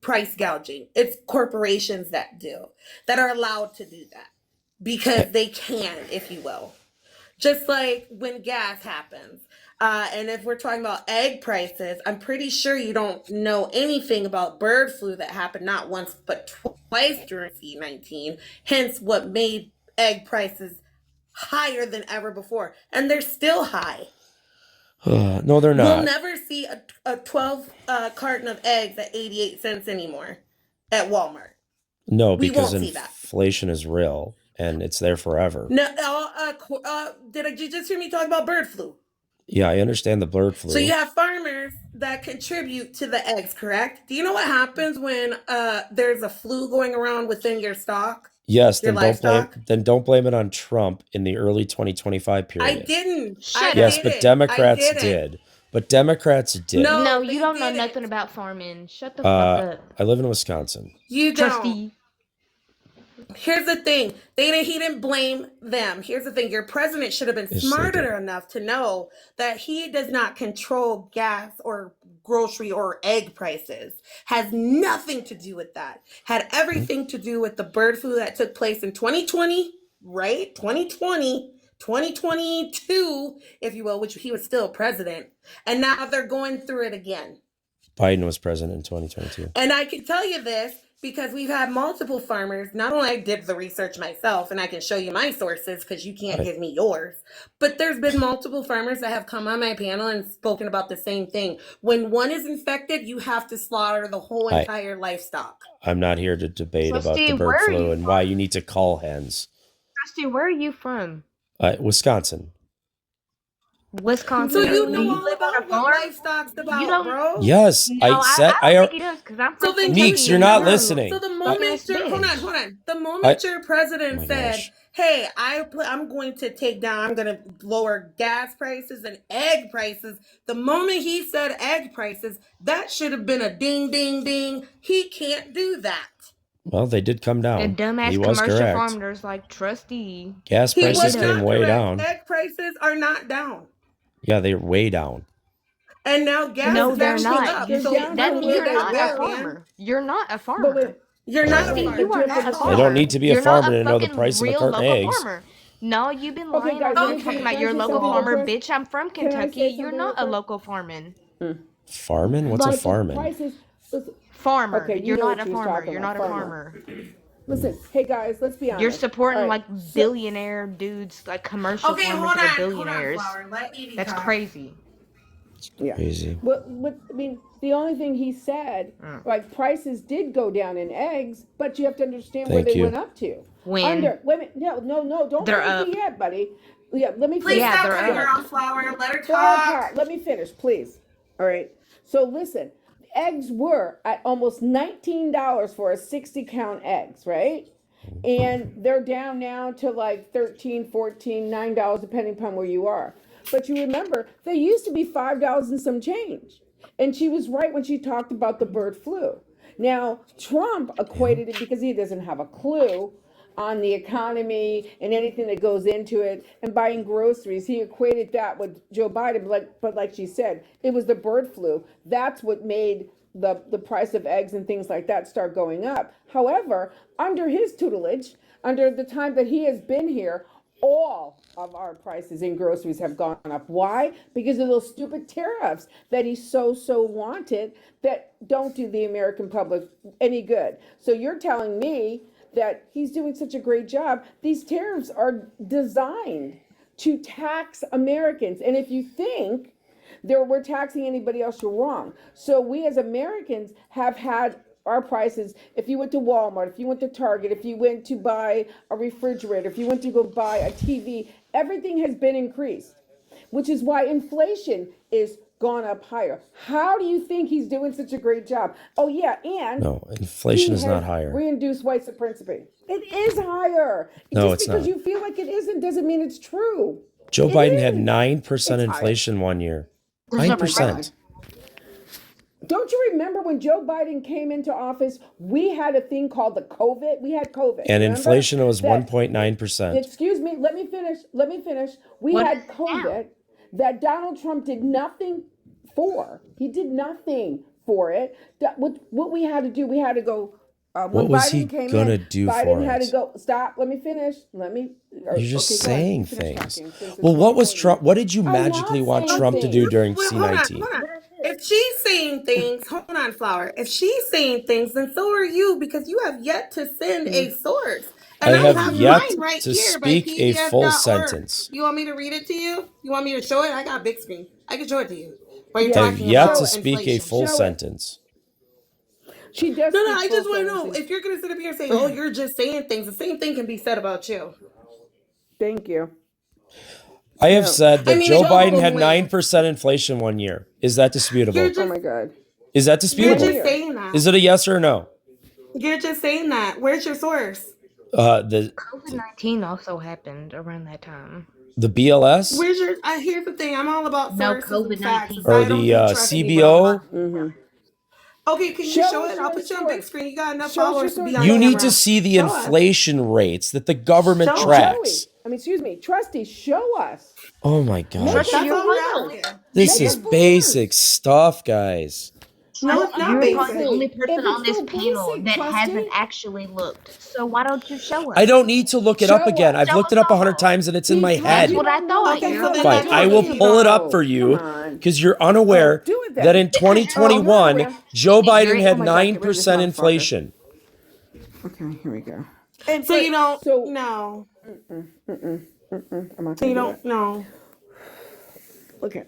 price gouging. It's corporations that are allowed to do that because they can, if you will. Just like when gas happens. And if we're talking about egg prices, I'm pretty sure you don't know anything about bird flu that happened not once but twice during C-19. Hence what made egg prices higher than ever before. And they're still high. No, they're We'll not. never see a 12 carton of eggs at 88 cents anymore at Walmart. No, We because won't see that. inflation is real and it's there forever. No, did you just hear me talk about bird flu? Yeah, I understand the bird flu. So you have farmers that contribute to the eggs, correct? Do you know what happens when there's a flu going around within your stock? Yes, your then don't blame it on Trump in the early 2025 period. I didn't. Yes, but Democrats did. But Democrats did. No, you don't know nothing about farming. Shut the fuck up. I live in Wisconsin. You don't. Here's the thing. He didn't blame them. Here's the thing. Your president should have been smarter enough to know that he does not control gas or grocery or egg prices. Has nothing to do with that. Had everything to do with the bird flu that took place in 2020, right? 2020, 2022, if you will, which he was still president. And now they're going through it again. Biden was president in 2022. And I can tell you this because we've had multiple farmers. Not only I did the research myself, and I can show you my sources because you can't give me yours, but there's been multiple farmers that have come on my panel and spoken about the same thing. When one is infected, you have to slaughter the whole entire livestock. I'm not here to debate about the bird flu and why you need to call hens. Trustee, where are you from? Wisconsin. Wisconsin. So you know all about what livestock's about, bro? Yes, no, I don't think he does because I'm from Meeks, you're not listening. So the moment hold on. The moment your president said, "Hey, I'm going to I'm going to lower gas prices and egg prices," the moment he said egg prices, that should have been a ding, ding, ding. He can't do that. Well, they did come down. And dumbass he was commercial correct. farmers like Trustee. Gas prices came way down. Egg prices are not down. Yeah, they're way down. And now gas no, is they're actually not. up. You're not a farmer. You're not a farmer. You're not a farmer. You are not a farmer. I don't need to be a farmer to know the price of a carton of eggs. Farmer. No, you've been lying. Guys, You're talking about your local farmer, bitch. I'm from Kentucky. You're not a local farming. Farming? What's a farming? Farmer. Okay, you're not a farmer. You're not a farmer. Listen, hey guys, let's be honest. You're supporting like billionaire dudes, like commercial farmers that are billionaires. That's crazy. Yeah. Crazy. But I mean, the only thing he said, like prices did go down in eggs, but you have to understand where they went up to. When? Wait a minute, no, don't they're up yet, buddy. Yeah, let me please finish. stop cutting her off, Flower. Let her talk. Let me finish, please. All right. So listen, eggs were at almost $19 for a 60-count eggs, right? And they're down now to like $13, $14, $9, depending upon where you are. But you remember, they used to be $5 and some change. And she was right when she talked about the bird flu. Now, Trump equated it because he doesn't have a clue on the economy and anything that goes into it, and buying groceries. He equated that with Joe Biden, but like she said, it was the bird flu. That's what made the price of eggs and things like that start going up. However, under his tutelage, under the time that he has been here, all of our prices in groceries have gone up. Why? Because of those stupid tariffs that he so wanted that don't do the American public any good. So you're telling me that he's doing such a great job. These tariffs are designed to tax Americans. And if you think we're taxing anybody else, you're wrong. So we as Americans have had our prices. If you went to Walmart, if you went to Target, if you went to buy a refrigerator, if you went to go buy a TV, everything has been increased, which is why inflation is gone up higher. How do you think he's doing such a great job? Oh yeah, and No, inflation is not has higher. reinduced white supremacy. It is higher. No, Just it's because not. you feel like it isn't doesn't mean it's true. Joe It Biden had is. 9% It's higher. inflation one year. Oh my 9%. Don't you remember when Joe Biden came into office, we had a thing called the COVID? We had COVID. And remember? inflation was That- 1.9%. Excuse me, let me finish. We What had is it COVID that Donald Trump did nothing for. He did nothing for it. What we had to do, we had to go. When What was Biden he came gonna in, do Biden for had it? to go. Stop. Let me finish. You're just okay, go ahead. saying Finish things. talking, since it's Well, what was important. Trump? What did you I'm magically not want saying Trump to things. do during Well, C19? hold on. If she's saying things, hold on, Flower. If she's saying things, then so are you, because you have yet to send a source. I And I have have yet mine right to here by speak a full pdf.org. sentence. You want me to read it to you? You want me to show it? I got big screen. I can show it to you. While you're Yeah. I have talking yet about to speak a inflation. full Show it. sentence. She does. No, speak I full just want to know, sentences. if you're going to sit up here and say, oh, you're just saying things, the same thing can be said about you. Thank you. I have No. said that I mean, Joe it goes Biden both had ways. 9% inflation one year. Is that disputable? You're Oh just, my God. Is that you're disputable? just saying that. Is it a yes or a no? You're just saying that. Where's your source? COVID-19 also happened around that time. The BLS Where's your? Here's the thing. I'm all about No, sources and facts. COVID-19. So or I don't the do trust anybody. CBO? Mm-hmm. Okay, can you show it? I'll put you on big screen. You got enough Show us your followers to be source. on You camera. need to see the Show us. inflation rates that the government Show us. tracks. Excuse me, Trusty, show us. Oh my Make gosh. Trusty, it That's you're all we're probably asking. This Make is it for basic us. stuff, guys. No, it's not You're basic. probably the only person If it's on this so panel basic, that Trusty. hasn't actually looked. So why don't you show us? I don't need to look it up Show again. us. I've Show looked us it up 100 all. times and it's in my Because head. That's what I thought. Okay, You're so then Fine, that's I what will you pull it know. up for you Come on. because you're unaware do it then. that in 2021, unaware. Joe Biden Ignorant. had Oh my God, get rid of this 9% motherfucker. inflation. Okay, here we go. So you don't So know. I'm not So gonna do you don't that. know. Okay.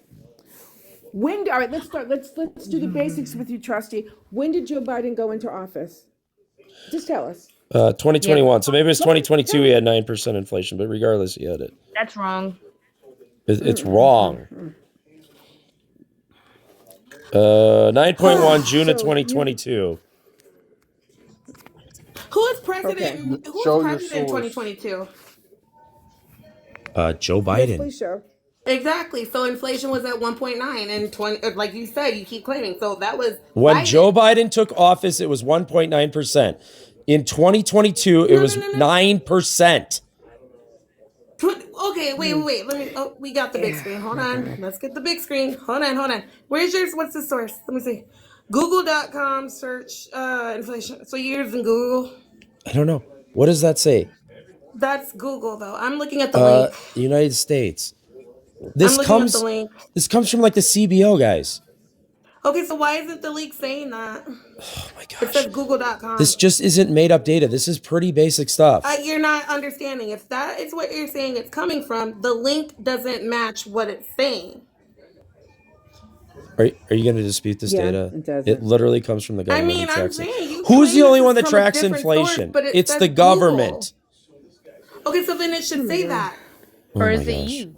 All right, let's start. Let's do the basics with you, Trusty. When did Joe Biden go into office? Just tell us. 2021. So maybe it was 2022 he had 9% inflation, but regardless, he had it. That's wrong. It's wrong. 9.1 June of So 2022. Who is president? Okay. Who Show was your president in source. 2022? Joe Yes, Biden. please show. Exactly. So inflation was at 1.9 and 20. Like you said, you keep claiming. So that was When Biden. Joe Biden took office, it was 1.9%. In 2022, it was 9%. Okay, wait. Let me. Oh, we got the big screen. Hold on. Let's get the big screen. Hold on. Where's yours? What's the source? Let me see. Google.com search inflation. So you're using Google. I don't know. What does that say? That's Google though. I'm looking at the link. United States. I'm This looking at the comes link. from like the CBO guys. Okay, so why isn't the leak saying that? Oh my It gosh. says Google.com. This just isn't made up data. This is pretty basic stuff. You're not understanding. If that is what you're saying it's coming from, the link doesn't match what it's saying. Are you going to dispute this data? it doesn't. It literally comes from the I government. mean, who I'm tracks it. saying you Who's the claim only this one is that from a tracks different source, inflation? but it It's says the government. Google. Okay, so then it should say that. Oh Or my is it gosh. you?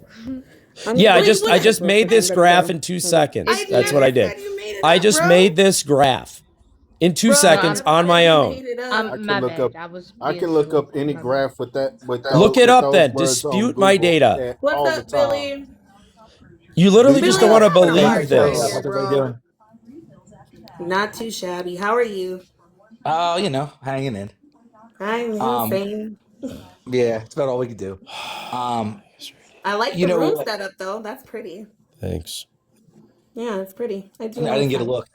Yeah, I Wait. just made this graph in 2 seconds. I That's what I never did. said you made it I up, just bro. made this graph in 2 Bro, seconds I on my said you own. made it up. I can My look bad. up. I can look up any graph with that. With those, Look it with up those then. words on Dispute my Google data. What's all the up, time. Billy? You literally Do just you don't want to Billy, I'm having a believe hard time this. here, bro. Not too shabby. How are you? Oh, hanging in. I'm Um, insane. yeah, it's about all we can do. I like You the room know, setup though. That's pretty. Thanks. Yeah, it's pretty. I I do didn't like get a that. look.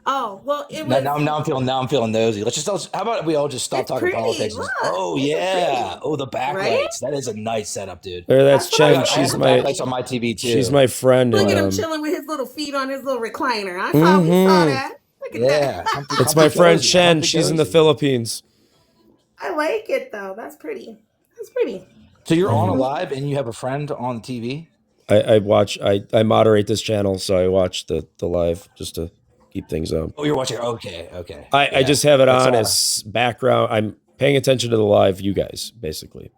Oh well, it Now, was. now I'm feeling nosy. How about we all just stop It's talking pretty. politics? Look, Oh it's yeah. pretty, Oh, the right? backlights. That is a nice setup, dude. There, that's That's what I Chen. I have said. the She's backlights my on my TV she's too. my friend, Look at him and chilling with his little feet on his little recliner. We saw mm-hmm. that. Look at Yeah, that. comfy, It's comfy my friend cozy, Chen. comfy She's in the cozy. Philippines. I like it though. That's pretty. That's pretty. So you're on a Mhm. live and you have a friend on TV? I watch. I moderate this channel, so I watch the live just to keep things up. Oh, you're watching. Okay. I Yeah, just have it that's on as background. I'm paying attention to the live. You guys, basically.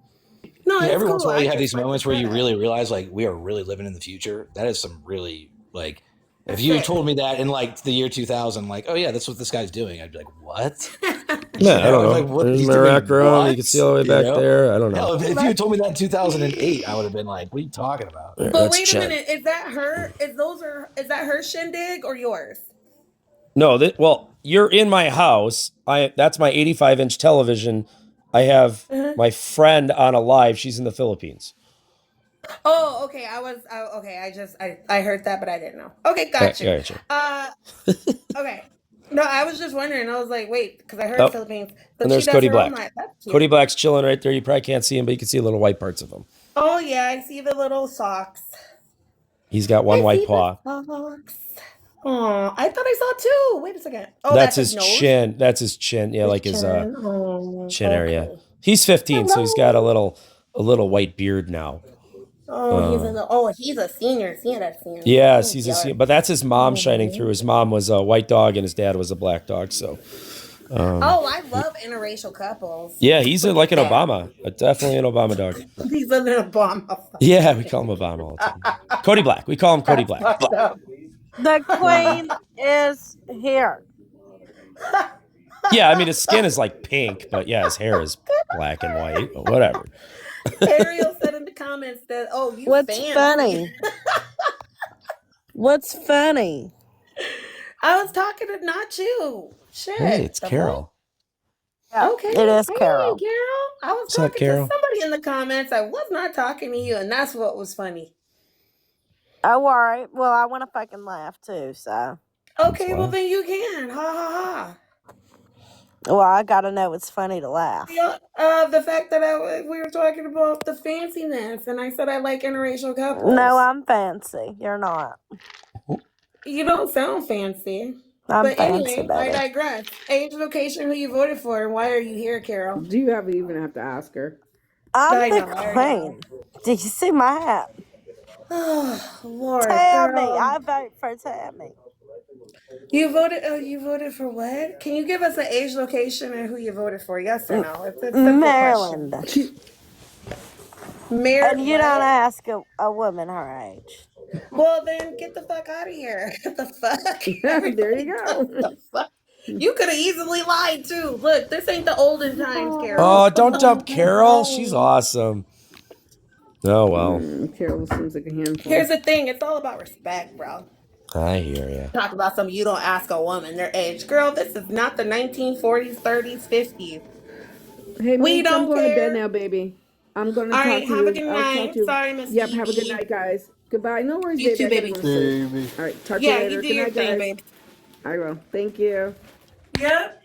No, it's every once in cool. a while I you have just these like to moments where say you that. really realize like we are really living in the future. That is some really like if That's you it. told me that in like the year 2000, like, oh yeah, that's what this guy's doing, I'd be like, what? Yeah, I don't know. Like what There's he's my doing? rack room. You What? can see all the way back there. I don't know. Hell, if you had told me that in 2008, I would have been like, what are you talking about? But That's wait a Chen. minute, is that her? Is that her shindig or yours? No, well, you're in my house. That's my 85-inch television. I have my friend on a live. She's in the Philippines. Oh, okay. I heard that, but I didn't know. Okay, got you. Gotcha. Okay. No, I was just wondering. I was like, wait, because I heard Philippines, but and she there's does Cody her own Black. life. That's cute. Cody Black's chilling right there. You probably can't see him, but you can see little white parts of him. Oh yeah, I see the little socks. He's got one white paw. Oh, I thought I saw two. Wait a second. Oh, that's his his nose? chin. That's his chin. Yeah, like his chin area. He's 15, so he's got a little white beard now. He's a senior. Yes, he's a senior. But that's his mom shining through. His mom was a white dog, and his dad was a black dog. So. I love interracial couples. Yeah, he's like an Obama. Definitely an Obama dog. He's an Obama. Yeah, we call him Obama all the time. Cody Black. We call him Cody Black. The queen is here. Yeah, I mean, his skin is like pink, but yeah, his hair is black and white. But whatever. Ariel said in the comments that, What's funny? What's funny? I was talking to not you. Shit. Hey, it's Carol. Okay. It is Carol. Hey, Carol. I was What's up, talking Carol? to somebody in the comments. I was not talking to you, and that's what was funny. Oh, all right. Well, I want to fucking laugh too, so. Okay, well then you can. Ha ha ha. Well, I gotta know it's funny to laugh. The fact that we were talking about the fanciness, and I said I like interracial couples. No, I'm fancy. You're not. You don't sound fancy. I'm fancy, anyway, baby. I digress. Age, location, who you voted for, and why are you here, Carol? Do you even have to ask her? I'm the queen. Do you see my hat? Oh, Lord. Tammy. I vote for Tammy. You voted for what? Can you give us an age, location, and who you voted for? Yes or no? It's a simple Maryland. Maryland. And you don't ask a woman her age. Well, then get the fuck out of here. The fuck? There you go. The fuck? You could have easily lied too. Look, this ain't the olden times, Carol. Oh, don't dump Carol. She's awesome. Oh, well. Carol seems like a handful. Here's the thing. It's all about respect, bro. I hear you. Talk about something you don't ask a woman their age. Girl, this is not the 1940s, 30s, 50s. Hey, we don't I'm going care. to bed now, baby. I'm going to talk to you. Have a good night. Sorry, Miss Yep, have a good night, guys. Goodbye. No worries, you baby. Too, baby. All right, talk to you later. You do good your night, thing, guys. babe. I will. Thank you. Yep.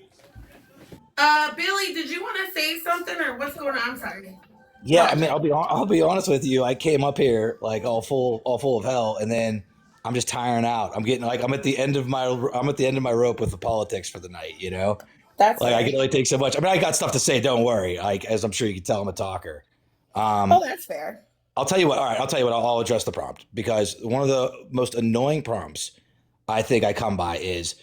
Billy, did you want to say something or what's going on? I'm sorry. Yeah, I mean, I'll be honest with you. I came up here like all full of hell, and then I'm just tiring out. I'm getting like I'm at the end of my rope with the politics for the night. You know, that's like I can only take so much. I mean, I got stuff to say. Don't worry. Like as I'm sure you can tell, I'm a talker. That's fair. I'll tell you what. All right, I'll tell you what. I'll address the prompt because one of the most annoying prompts I think I come by is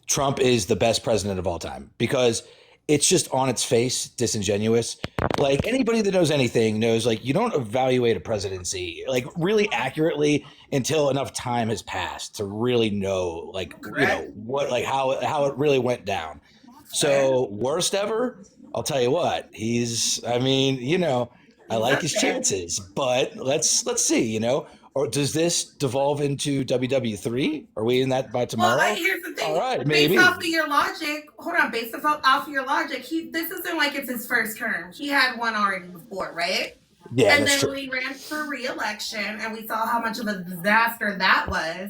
Trump is the best president of all time because it's just on its face disingenuous. Like anybody that knows anything knows like you don't evaluate a presidency like really accurately until enough time has passed to really know like you know what like how it really went down. So worst ever, I'll tell you what, I mean, you know, I like his chances, but let's see, you know. Or does this devolve into WW3? Are we in that by tomorrow? Well, here's the thing. All right, maybe. Based off of your logic, based off of your logic, this isn't like it's his first term. He had one already before, right? Yeah, and that's then true. we ran for re-election, and we saw how much of a disaster that was.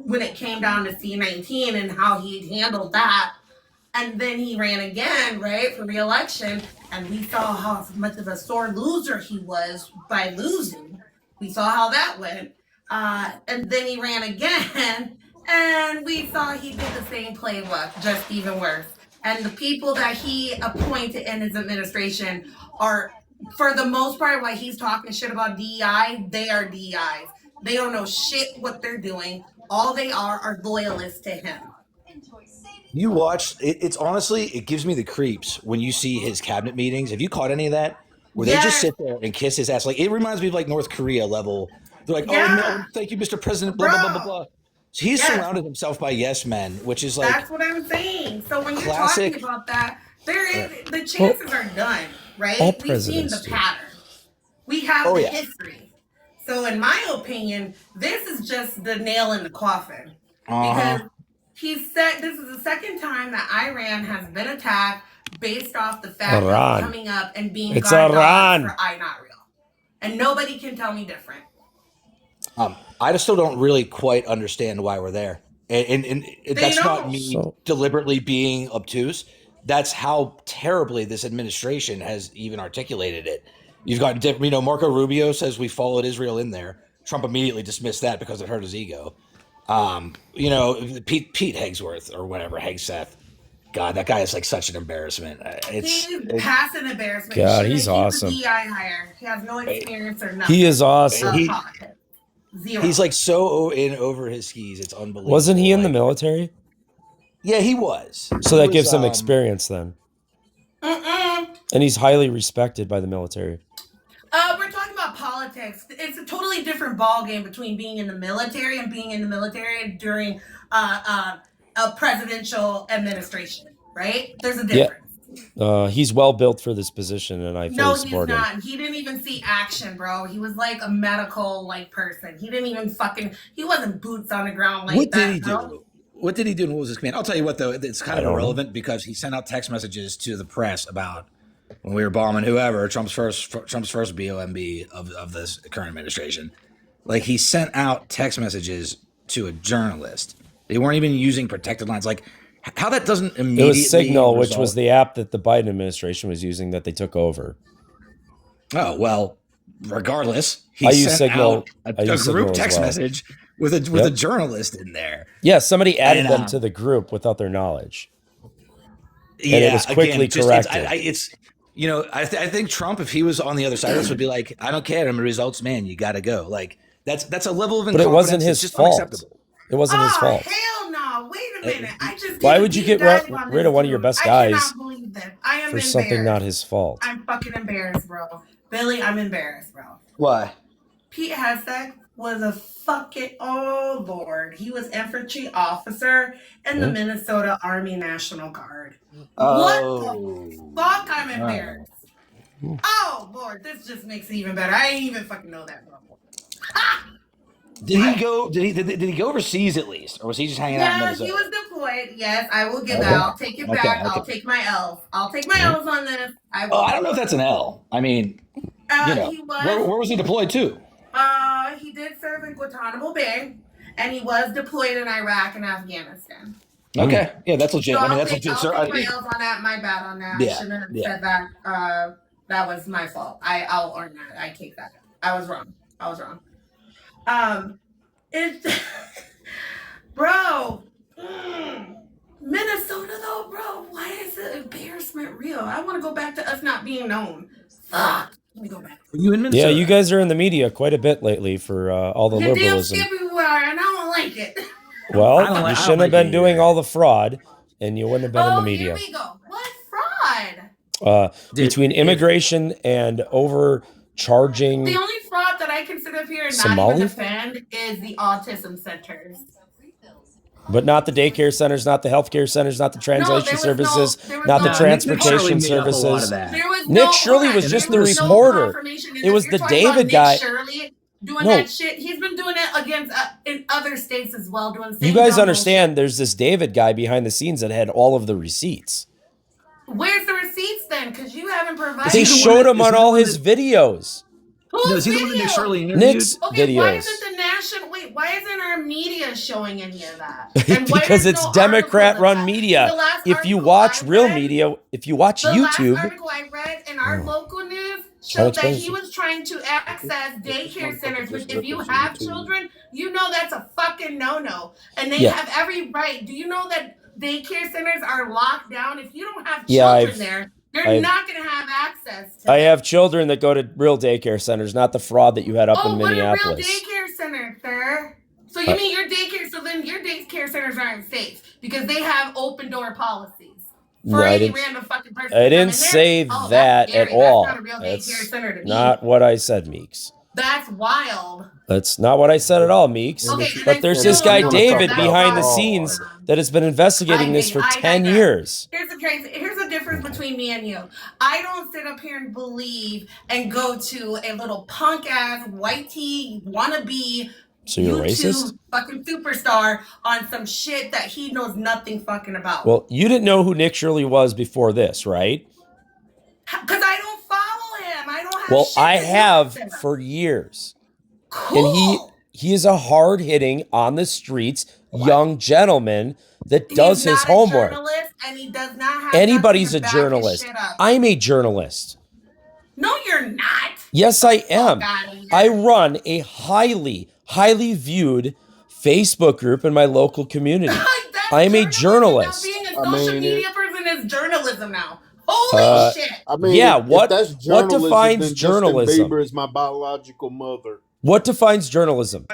when it came down to C-19 and how he handled that. And then he ran again, right, for re-election. And we saw how much of a sore loser he was by losing. We saw how that went. And then he ran again. And we saw he did the same playbook, just even worse. And the people that he appointed in his administration are, for the most part, while he's talking shit about DEI, they are DEIs. They don't know shit what they're doing. All they are loyalists to him. You watch it's honestly, it gives me the creeps when you see his cabinet meetings. Have you caught any of that? Where they just sit there and kiss his ass. Like, it reminds me of like North Korea level. They're like, oh no, thank you, Mr. President, blah, blah, blah, blah, blah. So he's surrounded himself by yes men, which is like, that's what I'm saying. So when you're talking about that, the chances are done, right? We've seen the pattern. We have the history. So in my opinion, this is just the nail in the coffin. Because he said this is the second time that Iran has been attacked based off the fact of coming up and being guard dogs for I Not Real. And nobody can tell me different. I just still don't really quite understand why we're there. And that's not me deliberately being obtuse. That's how terribly this administration has even articulated it. You've got, Marco Rubio says we followed Israel in there. Trump immediately dismissed that because it hurt his ego. Pete Hegsworth or whatever, Hegseth. God, that guy is like such an embarrassment. He's past an embarrassment. God, he's awesome. He's a DI hire. He has no experience or nothing. He is awesome. Zero. He's like so in over his skis. It's unbelievable. Wasn't he in the military? Yeah, he was. So that gives him experience then. And he's highly respected by the military. We're talking about politics. It's a totally different ballgame between being in the military and being in the military during a presidential administration, right? There's a difference. Yeah. He's well built for this position, and I fully support him. No, he's not. He didn't even see action, bro. He was like a medical person. He didn't even he wasn't boots on the ground like that. What did he do? What did he do and what was his command? I'll tell you what, though, it's kind of irrelevant because he sent out text messages to the press about when we were bombing whoever, Trump's first BOMB of this current administration. Like, he sent out text messages to a journalist. They weren't even using protected lines. Like, how that doesn't immediately... It was Signal, which was the app that the Biden administration was using that they took over. Oh, well, regardless, he sent out a group text message with a journalist in there. Yeah, somebody added them to the group without their knowledge. And it was quickly corrected. I think Trump, if he was on the other side of this, would be like, I don't care, I'm a results man, you got to go. Like, that's a level of incompetence. But it wasn't his fault. It wasn't his fault. Hell no! Wait a minute. I just why would you get rid of one of your best guys? I cannot believe this. I am for something not his fault. I'm fucking embarrassed, bro. Billy, I'm embarrassed, bro. Why? Pete Hegseth was a fucking Lord. He was infantry officer in the Minnesota Army National Guard. What the fuck? I'm embarrassed. Oh Lord, this just makes it even better. I didn't even fucking know that, bro. Did he go? Did he go overseas at least, or was he just hanging out in Minnesota? He was deployed. Yes, I will give that. I'll take it back. Okay. I'll take my L's. I'll take my L's on this. I don't know if that's an L. I mean, he was. Where was he deployed to? He did serve in Guantanamo Bay, and he was deployed in Iraq and Afghanistan. Okay, yeah, that's legit. So I mean, that's legit. I'll take my L's on that. My bad on that. I shouldn't have said that. That was my fault. I'll earn that. I take that. I was wrong. It's bro. Minnesota though, bro. Why is the embarrassment real? I want to go back to us not being known. Fuck. Let me go back. Are you in Minnesota? Yeah, you guys are in the media quite a bit lately for all the liberalism. Everywhere, and I don't like it. Well, you shouldn't have been doing all the fraud, and you wouldn't have been in the media. Here we go. What fraud? Between immigration and overcharging. The only fraud that I consider here and not even defend is the autism centers. But not the daycare centers, not the healthcare centers, not the translation services, not the transportation services. Nick Shirley was just the reporter. It was the David guy. Doing that shit. He's been doing it against in other states as well. You guys understand there's this David guy behind the scenes that had all of the receipts. Where's the receipts then? Because you haven't provided. They showed him on all his videos. Who's is he the one that Nick Shirley interviewed? Nick's videos. Why isn't the national? Wait, why isn't our media showing any of that? Because it's Democrat-run media. If you watch real media, if you watch YouTube. The last article I read in our local news showed that he was trying to access daycare centers, which if you have children, you know that's a fucking no-no. And they have every right. Do you know that daycare centers are locked down? If you don't have children there, you're not going to have access to I have children that go to real daycare centers, not the fraud that you had up in Minneapolis. What a real daycare center, sir? So you mean your daycare? So then your daycare centers aren't safe because they have open door policies for any random fucking person. I didn't say that at all. That's not a real daycare center to me. Not what I said, Meeks. That's wild. That's not what I said at all, Meeks. Okay, but there's this guy David behind the scenes that has been investigating this for 10 years. Here's the difference between me and you. I don't sit up here and believe and go to a little punk ass white tee wannabe YouTube fucking superstar on some shit that he knows nothing fucking about. Well, you didn't know who Nick Shirley was before this, right? Because I don't follow him. I don't have Well, shit I have for years. Cool. And he is a hard-hitting, on the streets, young gentleman that does his homework. And he does not have Anybody's a journalist. I'm a journalist. No, you're not. Yes, I am. I run a highly viewed Facebook group in my local community. I'm a journalist. Being a social media person is journalism now. Holy shit. I mean, yeah, what defines journalism? Justin Bieber is my biological mother. What defines journalism?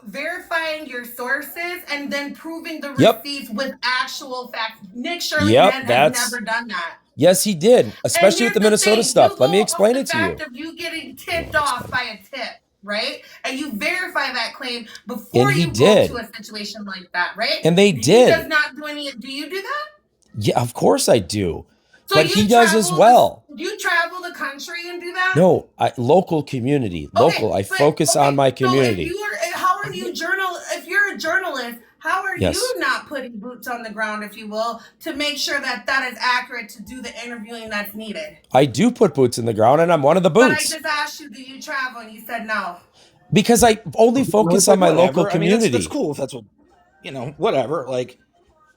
Verifying your sources and then proving the receipts with actual facts. Nick Shirley has never done that. Yes, he did, especially with the Minnesota stuff. Let me explain it to you. The fact of you getting tipped off by a tip, right? And you verify that claim before you go to a situation like that, right? And they did. He does not do any. Do you do that? Yeah, of course I do. So but he does as well. Do you travel the country and do that? No, local community. Local. I focus on my community. So if you're a journalist, how are you not putting boots on the ground, if you will, to make sure that is accurate to do the interviewing that's needed? I do put boots in the ground, and I'm one of the boots. But I just asked you, do you travel? And you said no. Because I only focus on my local community. I mean, that's cool if that's what, whatever. Like,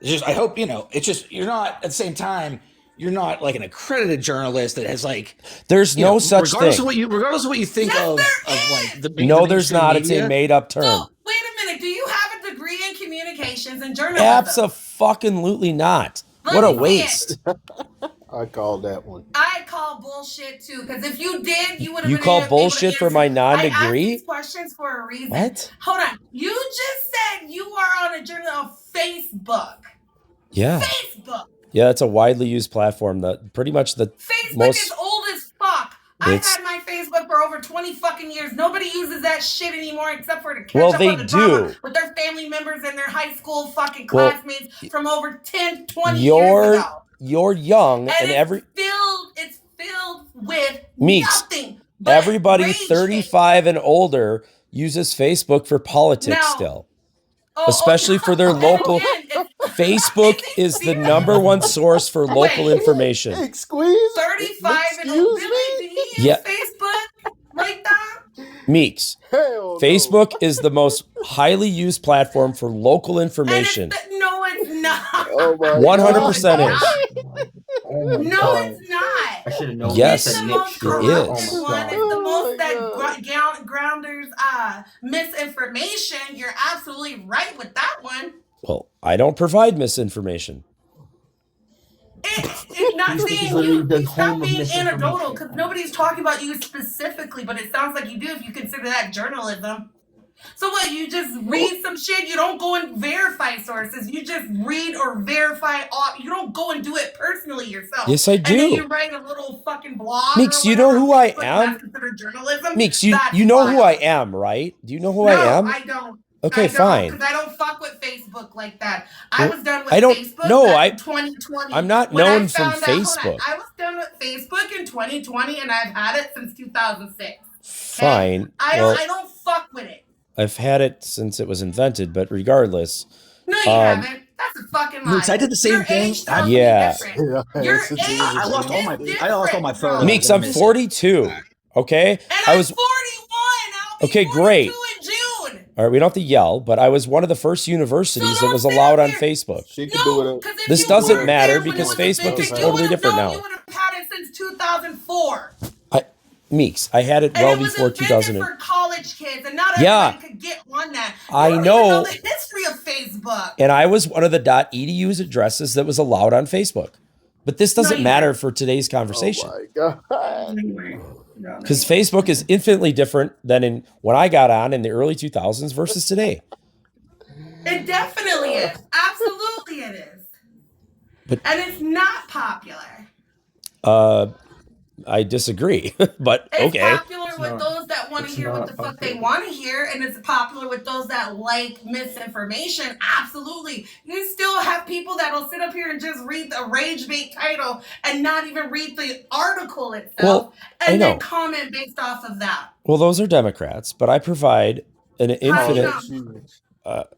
it's just, I hope, it's just, you're not, at the same time, you're not like an accredited journalist that has like. There's no such thing. Regardless of what you think of like the. No, there's not. It's a made up term. So, wait a minute. Do you have a degree in communications and journalism? Abso-fucking-lutely not. What a waste. I called that one. I call bullshit too, because if you did, you would have. You call bullshit for my non-degree? I asked these questions for a reason. What? Hold on. You just said you are on a journal of Facebook. Yeah. Facebook. Yeah, it's a widely used platform. Pretty much the Facebook is old as fuck. I've had my Facebook for over 20 fucking years. Nobody uses that shit anymore except for to catch up on the drama with their family members and their high school fucking classmates from over 10, 20 years ago. You're young and it's filled with Meeks, nothing but everybody 35 and older uses Facebook for politics still. Especially for their local. Facebook is the #1 source for local information. Squeeze. 35 and older. Billy, do you use Facebook like that? Meeks. Facebook is the most highly used platform for local information. No, it's not. Oh my 100% is. No, it's not. I should have known. Yes, it is. It's the most that grounders misinformation. You're absolutely right with that one. Well, I don't provide misinformation. It's not saying you stop being anecdotal because nobody's talking about you specifically, but it sounds like you do if you consider that journalism. So what, you just read some shit? You don't go and verify sources. You just read or verify. You don't go and do it personally yourself. Yes, I do. And then you write a little fucking blog. Meeks, you know who I am? That's considered journalism. Meeks, you know who I am, right? Do you know who I am? No, I don't. Okay, fine. Because I don't fuck with Facebook like that. I was done with Facebook in 2020. I'm not known from Facebook. I was done with Facebook in 2020, and I've had it since 2006. Fine. Okay? I don't fuck with it. I've had it since it was invented, but regardless. No, you haven't. That's a fucking lie. I did the same thing. Yeah. Your age. I lost all my photos. Meeks, I'm 42. Okay? And I'm 41. Okay, great. In June. All right, we don't have to yell, but I was one of the first universities that was allowed on Facebook. She can do it. This doesn't matter because Facebook is totally different now. You would have had it since 2004. Meeks, I had it well before 2000. For college kids, and not everybody could get on that. I know the history of Facebook. And I was one of the .edu's addresses that was allowed on Facebook. But this doesn't matter for today's conversation. Oh my God. Because Facebook is infinitely different than when I got on in the early 2000s versus today. It definitely is. Absolutely it is. And it's not popular. I disagree, but it's okay. It's popular with those that want to hear what the fuck they want to hear, and it's popular with those that like misinformation. Absolutely. You still have people that'll sit up here and just read the rage bait title and not even read the article itself and then comment based off of that. Well, those are Democrats, but I provide an infinite...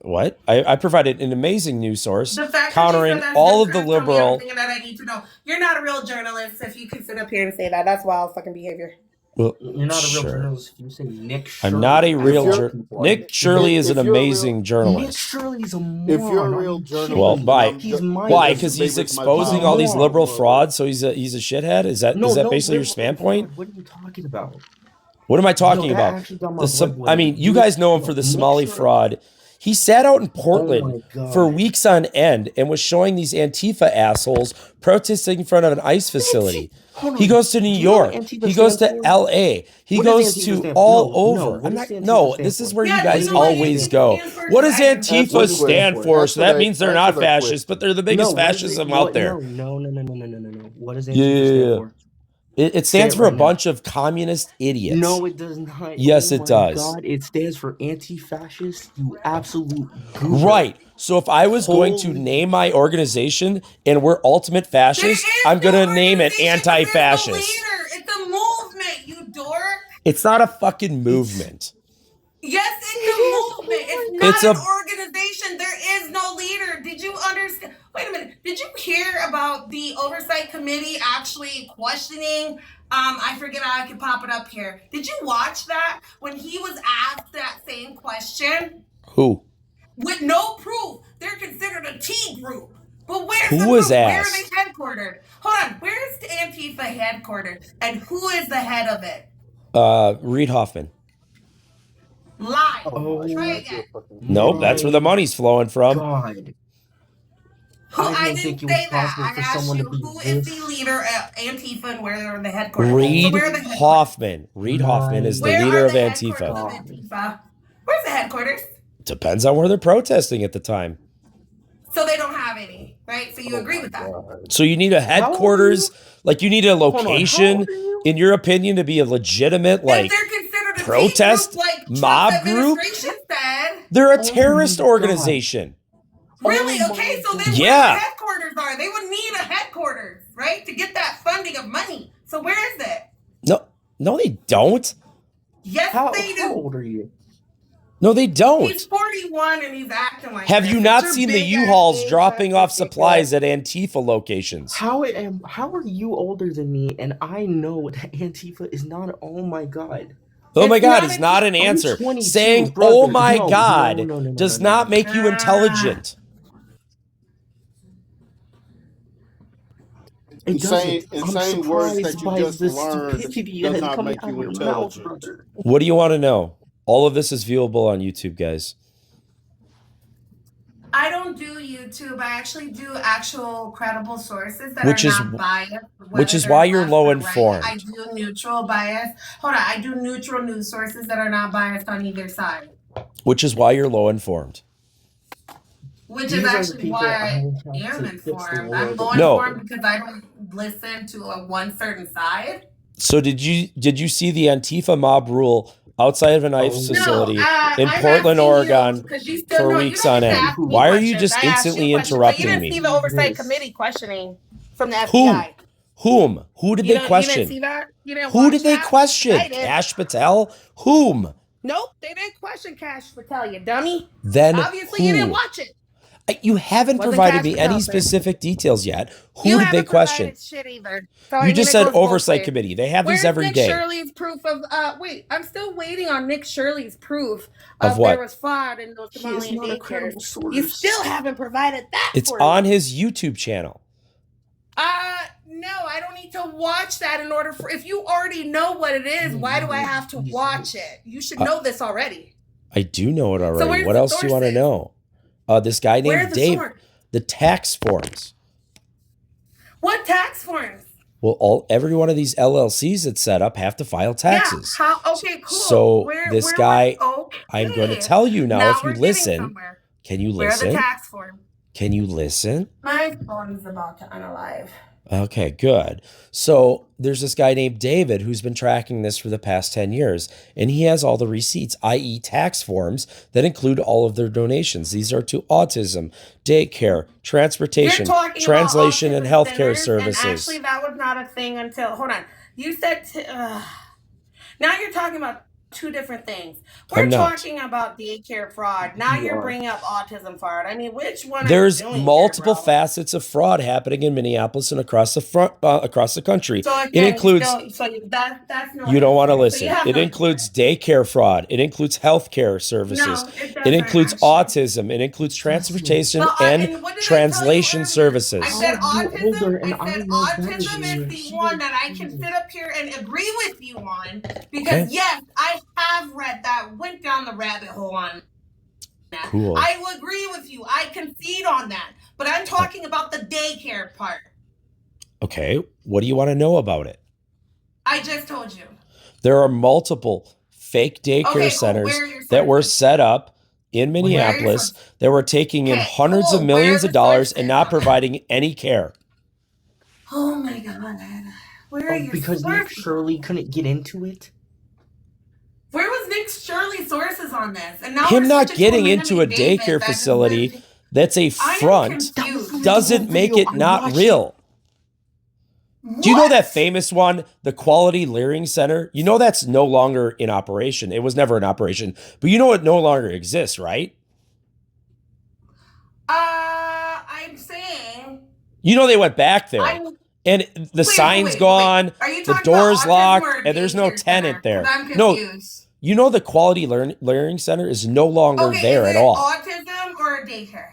what? I provided an amazing news source countering all of the liberal. That I need to know. You're not a real journalist if you can sit up here and say that. That's wild fucking behavior. Well, you're not a real journalist if you say Nick Shirley. I'm not a real journalist. Nick Shirley is an amazing journalist. Nick Shirley's a moron. If you're a real journalist, well, why? Because he's exposing all these liberal frauds, so he's a shithead. Is that basically your standpoint? What are you talking about? What am I talking about? I mean, you guys know him for the Somali fraud. He sat out in Portland for weeks on end and was showing these Antifa assholes protesting in front of an ICE facility. He goes to New York. He goes to LA. He goes to all over. This is where you guys always go. What does Antifa stand for? So that means they're not fascists, but they're the biggest fascism out there. No. What does Antifa stand for? It stands for a bunch of communist idiots. No, it does not. Yes, it does. God, it stands for anti-fascist, you absolute goober. Right. So if I was going to name my organization and we're ultimate fascists, I'm going to name it anti-fascist. It's a movement, you dork. It's not a fucking movement. Yes, it's a movement. It's not an organization. There is no leader. Did you understand? Wait a minute. Did you hear about the oversight committee actually questioning? I forget how I can pop it up here. Did you watch that when he was asked that same question? Who? With no proof. They're considered a T group. But where's who the was proof? asked? Where are they headquartered? Hold on. Where is the Antifa headquartered? And who is the head of it? Reid Hoffman. Lie. Try again. Nope, that's where the money's flowing from. God. I didn't say that. I asked you who is the leader of Antifa and where are the headquarters? Reid Hoffman. Reid Hoffman is the leader of Antifa. Where's the headquarters? Depends on where they're protesting at the time. So they don't have any, right? So you agree with that? So you need a headquarters, like you need a location, in your opinion, to be a legitimate, like, protest mob group? They're a terrorist organization. Really? Okay, so then where the headquarters are? They would need a headquarters, right? To get that funding of money. So where is it? No, they don't. Yes, they do. How old are you? No, they don't. He's 41 and he's acting like Have you not seen the U-Hauls dropping off supplies at Antifa locations? How are you older than me and I know that Antifa is not? Oh my God. Oh my God is not an answer. Saying, oh my God, does not make you intelligent. Saying words that you just learned does not make you intelligent. What do you want to know? All of this is viewable on YouTube, guys. I don't do YouTube. I actually do actual credible sources that are not biased. Which is why you're low informed. I do neutral bias. Hold on. I do neutral news sources that are not biased on either side. Which is why you're low informed. Which is actually why I am informed. I'm low informed because I don't listen to one certain side. So did you see the Antifa mob rule outside of an ICE facility in Portland, Oregon for weeks on end? Why are you just instantly interrupting me? You didn't see the oversight committee questioning from the FBI. Whom? Who did they question? You didn't see that? You didn't Who watch did they that? question? Cash Patel? Whom? Nope, they didn't question Cash Patel, you dummy. Then obviously who? You didn't watch it. You haven't Wasn't provided cash me any developer. specific details yet. You Who did they haven't question? provided shit either. So, You just said it goes both oversight ways. committee. They have these Where's every Nick day. Shirley's proof of? Wait, I'm still waiting on Nick Shirley's proof Of of what? there was fraud in those He is Somalian not a daycares. credible source. You still haven't provided that. It's for on me. his YouTube channel. No, I don't need to watch that in order for. If you already know what it is, why do I have to watch it? You should know this already. I do know it already. where's What the else do you want to know? This guy Where are named the Dave. source? The tax forms. What tax forms? Well, every one of these LLCs that's set up have to file taxes. Yeah. How? Okay, cool. So this guy, okay. I'm going to tell you now if you we're getting listen. somewhere. Can you Where are the listen? tax forms? Can you listen? My phone's about to unalive. Okay, good. So there's this guy named David who's been tracking this for the past 10 years, and he has all the receipts, i.e. tax forms that include all of their donations. These are to autism, daycare, transportation, translation, and healthcare services. And actually, that was not a thing until, hold on. You said, now you're talking about two different things. We're talking about daycare fraud. Now you're bringing up autism fraud. I mean, which one? There's multiple facets of fraud happening in Minneapolis and across the country. So again, it includes. That's no. You don't want to listen. So it includes daycare fraud. It includes healthcare services. No, it doesn't, it includes autism. It includes transportation and translation services. I said autism. I said autism is the one that I can sit up here and agree with you on because yes, I have read that. Went down the rabbit hole on that. Cool. I will agree with you. I concede on that. But I'm talking about the daycare part. Okay. What do you want to know about it? I just told you. There are multiple fake daycare centers that were set up in Minneapolis that were taking in hundreds of millions of dollars and not providing any care. Oh my God. Where are your because Nick Shirley couldn't get into it? Where was Nick Shirley's sources on this? And now Him not getting into a daycare facility that's a front doesn't make it not real. Do you know that famous one, the Quality Learning Center? You know that's no longer in operation. It was never in operation, but you know it no longer exists, right? I'm saying. You know they went back there, and the sign's gone, the door's locked, and there's no tenant there. I'm confused. No, you know the Quality Learning Center is no longer there at all. Autism or a daycare?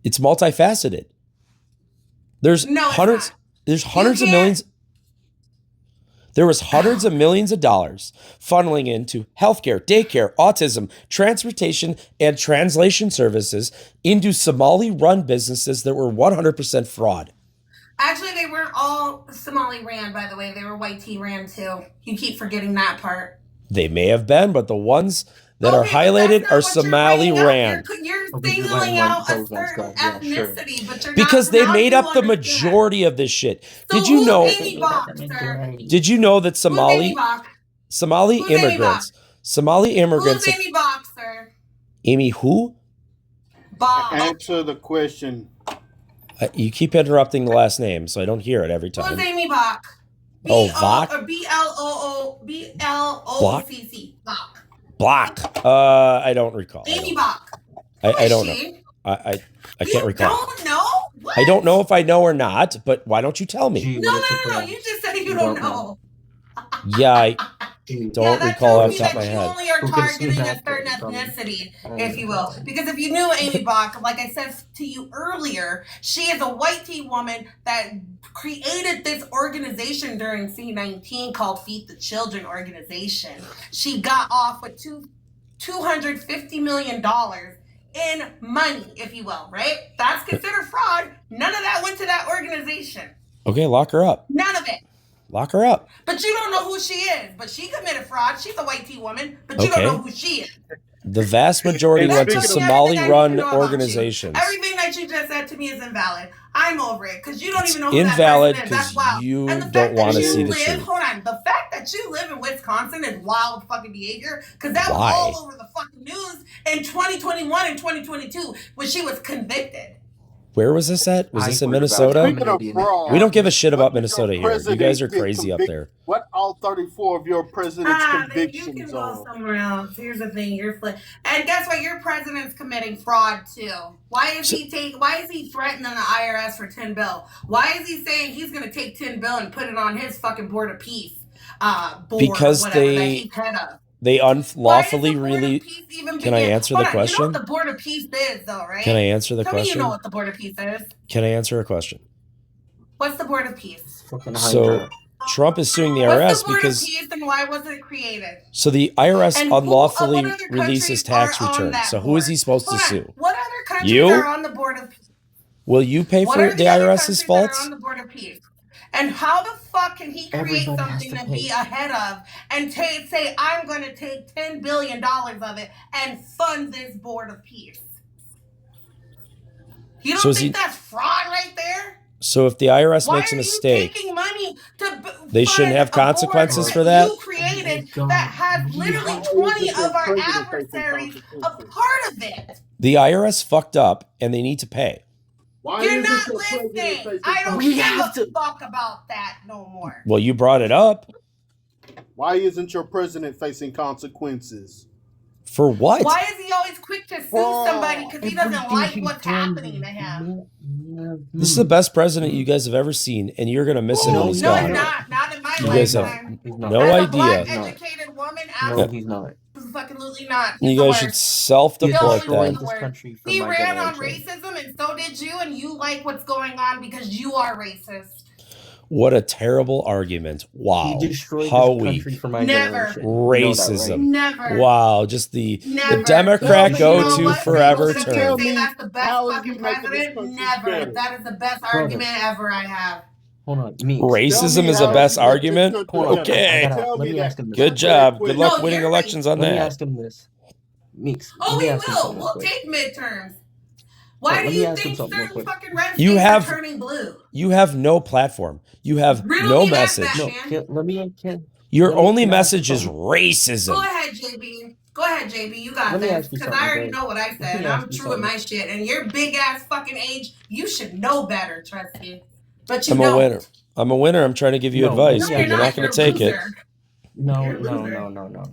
It's multifaceted. There's hundreds. There's hundreds of millions. There was hundreds of millions of dollars funneling into healthcare, daycare, autism, transportation, and translation services into Somali-run businesses that were 100% fraud. Actually, they weren't all Somali ran, by the way. They were white tea ran too. You keep forgetting that part. They may have been, but the ones that are highlighted are Somali ran. You're singling out a certain ethnicity, but you're because they made up the majority of this shit. So did you know? Amy Bach, sir? Did you know that Somali immigrants? Who's Amy Bach, sir? Amy who? Bach. Answer the question. You keep interrupting the last name, so I don't hear it every time. Who's Amy Bach? Bach? Or B-L-O-O-B-L-O-C-C. Bach. Block. I don't recall. Amy Bach. I don't know. I can't recall. Don't know? What? I don't know if I know or not, but why don't you tell me? No. You just said you don't know. Yeah, I don't recall off the top of my You head. only are targeting a certain ethnicity, if you will. Because if you knew Amy Bach, like I said to you earlier, she is a white tea woman that created this organization during C-19 called Feed the Children Organization. She got off with $250 million in money, if you will, right? That's considered fraud. None of that went to that organization. Okay, lock her up. None of it. Lock her up. But you don't know who she is. But she committed fraud. She's a white tea woman. But you don't know who she is. The vast majority went to Somali-run organizations. Everything that you just said to me is invalid. I'm over it because you don't even know who invalid that person is. That's wild. you don't want to see the truth. Hold on. The fact that you live in Wisconsin is wild fucking behavior because that was all over the fucking news in 2021 and 2022 when she was convicted. Where was this at? Was this in heard about Minnesota? Speaking of fraud, We don't give a shit what about did Minnesota your here. You guys are president get crazy up there. What all 34 of your president's Then you convictions can go are? somewhere else. Here's the thing, and guess what? Your president's committing fraud too. Why is he threatening the IRS for 10 bill? Why is he saying he's gonna take 10 bill and put it on his fucking board of peace board Because or whatever that he's head of? they unlawfully really. Can I answer the question? You know what the board of peace is, though, right? Can I answer the Tell question? me you know what the board of peace is. Can I answer a question? What's the board of peace? So Trump is suing the IRS What's the board because. of peace and why was it created? So the IRS And unlawfully what other releases countries tax are on returns. that So who is he supposed board? to sue? What other countries You? are on the board of peace? Will you pay What for are the other IRS's countries that faults? are on the board of peace? And how the fuck can he create something to be ahead of and say, I'm going to take $10 billion of it and fund this board of peace? You don't think that's fraud right there? So if the IRS Why makes a are mistake, you taking money to they shouldn't have consequences for that? you created that has literally 20 of our adversaries a part of it? The IRS fucked up and they need to pay. You're not listening. I don't give a fuck about that no more. Well, you brought it up. Why isn't your president facing consequences? For what? Why is he always quick to sue somebody because he doesn't like what's happening to him? This is the best president you guys have ever seen, and you're gonna miss him when he's gone. Not in my You guys lifetime. have no As a idea. black, educated woman, No, he's not. absolutely not. You guys should self-deport destroying then. this country for He my ran on generation. racism, and so did you, and you like what's going on because you are racist. What a terrible argument. Wow. He destroyed How this weak. country for my Never. generation. Racism. You know that, right? Never. Wow. Just the Never. Democrat But go you know to what? forever People term. say that's the best How is fucking he making this president. country Never. better? That is the best Brother. argument ever I have. Hold on, Meeks. Racism is how the best he makes this argument? country Hold on. Okay. Tell Let me that. ask him this. Good job. Good luck No, winning you're elections on Let me that. ask him this. Meeks. Oh, let me we ask him will. something real We'll quick. take midterms. Why Let do me you ask him think something real certain quick. fucking red You states have- are turning blue? You have no platform. You have Riddle no me that, message. No, Batman. Your let me- only can I ask you message is something? Go racism. ahead, JB. Go ahead, JB. You got Let me this. ask you Because something, I already bro. know what I Let said. me And ask I'm you true with something. my shit. And your big ass fucking age, you should know better, trust me. But you I'm a don't. winner. I'm a winner. I'm trying to give you No, advice, no, No, but you're you're not not. going You're to a take it. loser. No. You're a loser.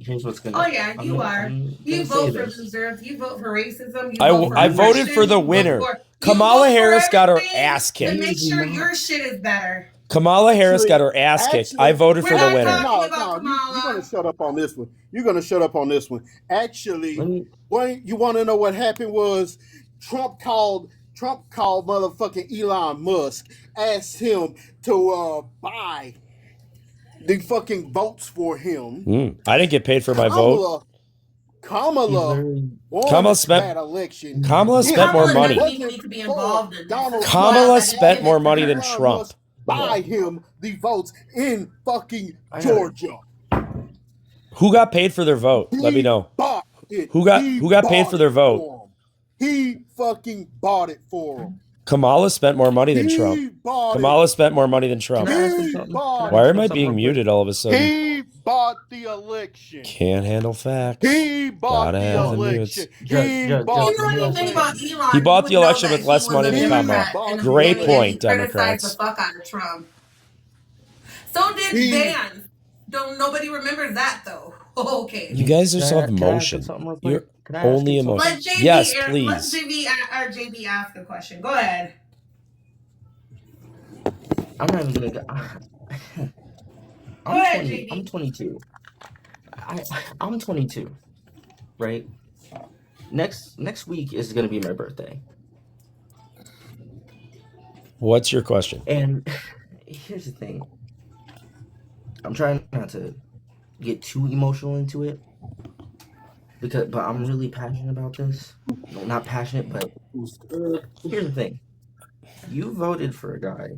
Here's what's gonna. Oh yeah, you are. You vote for this. losers. You vote for racism. You I vote for voted oppression, for the you vote winner. for- Kamala you vote for Harris got her everything ass to kicked. make sure your shit is better. Kamala Harris got her ass kicked. I voted for We're the not winner. talking about No, Kamala. you're going to shut up on this one. You're going to shut up on this one. Actually, when you want to know what happened was Trump called motherfucking Elon Musk, asked him to buy the fucking votes for him. I didn't get paid for my vote. Kamala spent- that election. Kamala spent more money. Doesn't even need to be involved in this. Kamala spent more money than Trump. Buy him the votes in fucking Georgia. Who got paid for their vote? Let me know. Bought it. Who got paid for their vote? He fucking bought it for him. Kamala spent more money than Trump. Kamala spent more money than Trump. Why am I being muted all of a sudden? He bought the election. Can't handle facts. He bought Gotta the have the election. mutes. He bought the election with less money than Kamala. Great point, Democrats. The fuck out of Trump. So did Vance. Nobody remembers that though. Okay. You guys just have emotion. You're only emotion. Let JB, Yes, Let please. JB ask a question. Go ahead. I'm not even gonna go. Go ahead, JB. I'm 22. I'm 22, right? Next week is gonna be my birthday. What's your question? And here's the thing. I'm trying not to get too emotional into it, but I'm really passionate about this. Well, not passionate, but here's the thing. You voted for a guy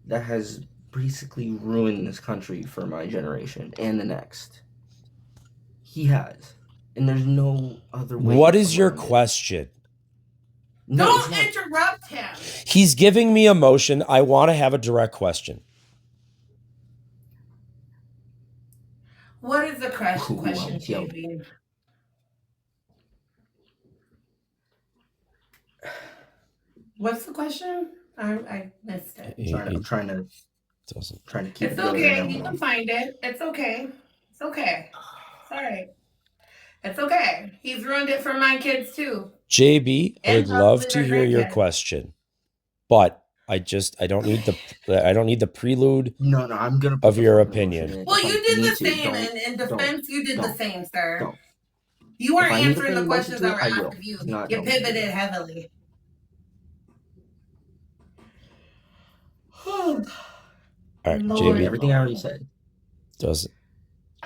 that has basically ruined this country for my generation and the next. He has. And there's no other way. What is your question? No, Don't interrupt him. He's giving me emotion. I want to have a direct question. What is the question, JB? What's the question? I missed it. I'm trying to keep it It's together okay. now. You can find it. It's okay. It's okay. It's all right. It's okay. He's ruined it for my kids too. JB, I would And love possibly to their hear your grandkids. question, but I don't need the prelude. No, I'm gonna of your opinion. Well, you did the same. In defense, you did the same, sir. You weren't answering the questions that were asked of you. You pivoted heavily. All right, Lord. JB. Everything I already said. Doesn't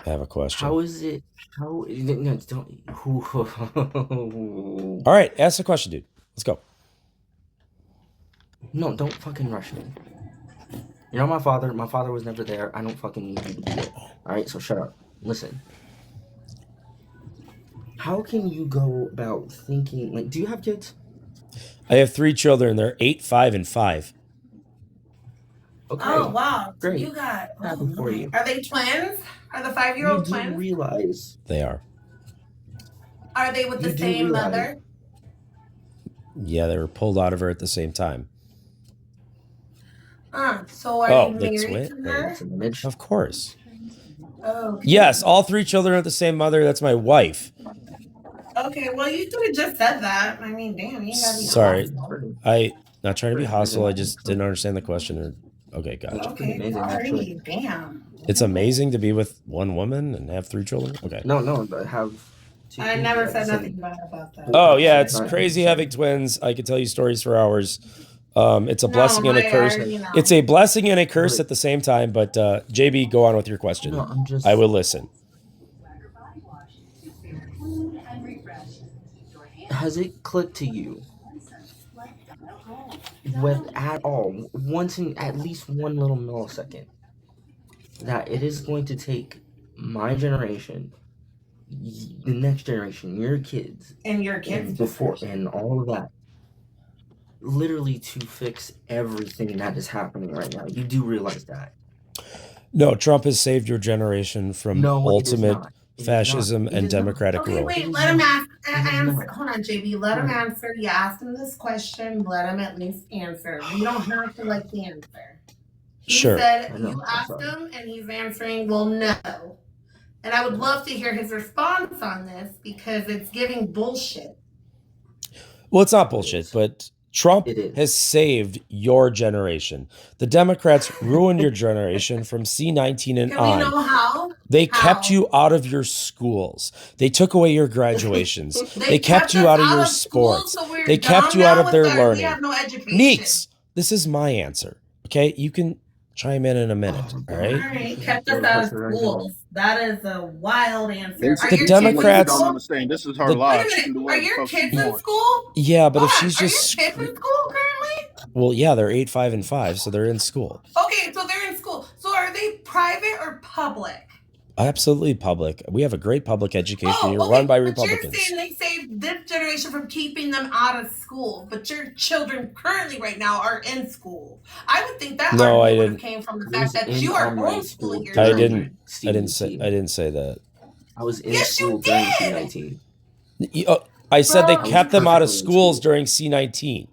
have a question. How is it? No, don't. All right, ask the question, dude. Let's go. No, don't fucking rush me. You're not my father. My father was never there. I don't fucking need you to be it. All right, so shut up. Listen. How can you go about thinking, like, do you have kids? I have 3 children. They're 8, 5, and 5. Okay. Oh, wow. Great. You got... Happy for you. Are they twins? Are the 5-year-old twins? You do realize... They are. Are they with the same mother? Yeah, they were pulled out of her at the same time. So are you married to her? Of course. Oh, okay. Yes, all 3 children are the same mother. That's my wife. Okay, well, you could have just said that. I mean, damn, you gotta be Sorry, hostile. not trying to be hostile. I just didn't understand the question. Okay, gotcha. Okay, sorry, damn. It's amazing to be with one woman and have 3 children. Okay. No, but have. I never said nothing bad about that. Oh yeah, it's crazy having twins. I could tell you stories for hours. It's a blessing and a curse. It's a blessing and a curse at the same time. But JB, go on with your question. No, I will listen. Has it clicked to you, with at all, once in at least one little millisecond, that it is going to take my generation, the next generation, your kids, and your kids before, and all of that, literally to fix everything that is happening right now? You do realize that? No, Trump has saved your generation from ultimate fascism and democratic rule. Wait, let him answer. Hold on, JB. Let him answer. You asked him this question. Let him at least answer. You don't have to like the answer. He said you asked him, and he's answering, well, no. And I would love to hear his response on this because it's giving bullshit. Well, it's not bullshit, but Trump has saved your generation. The Democrats ruined your generation from C-19 and on. Can we know how? They kept you out of your schools. They took away your graduations. they kept you out of your sports. They kept you out of their learning. We have no education. Neeks, this is my answer. Okay, you can chime in a minute. All right. All right, kept us out of schools. That is a wild answer. The Democrats don't understand. This is her life. Are your kids in school? Yeah, but if she's just are your kids in school currently? Well, yeah, they're 8, 5, and 5, so they're in school. Okay, so they're in school. So are they private or public? Absolutely public. We have a great public education here run by Republicans. You're saying they saved this generation from keeping them out of school, but your children currently right now are in school. I would think that argument came from the fact that you are homeschooling your children. I didn't say that. I was in school during C-19. I said they kept them out of schools during C-19.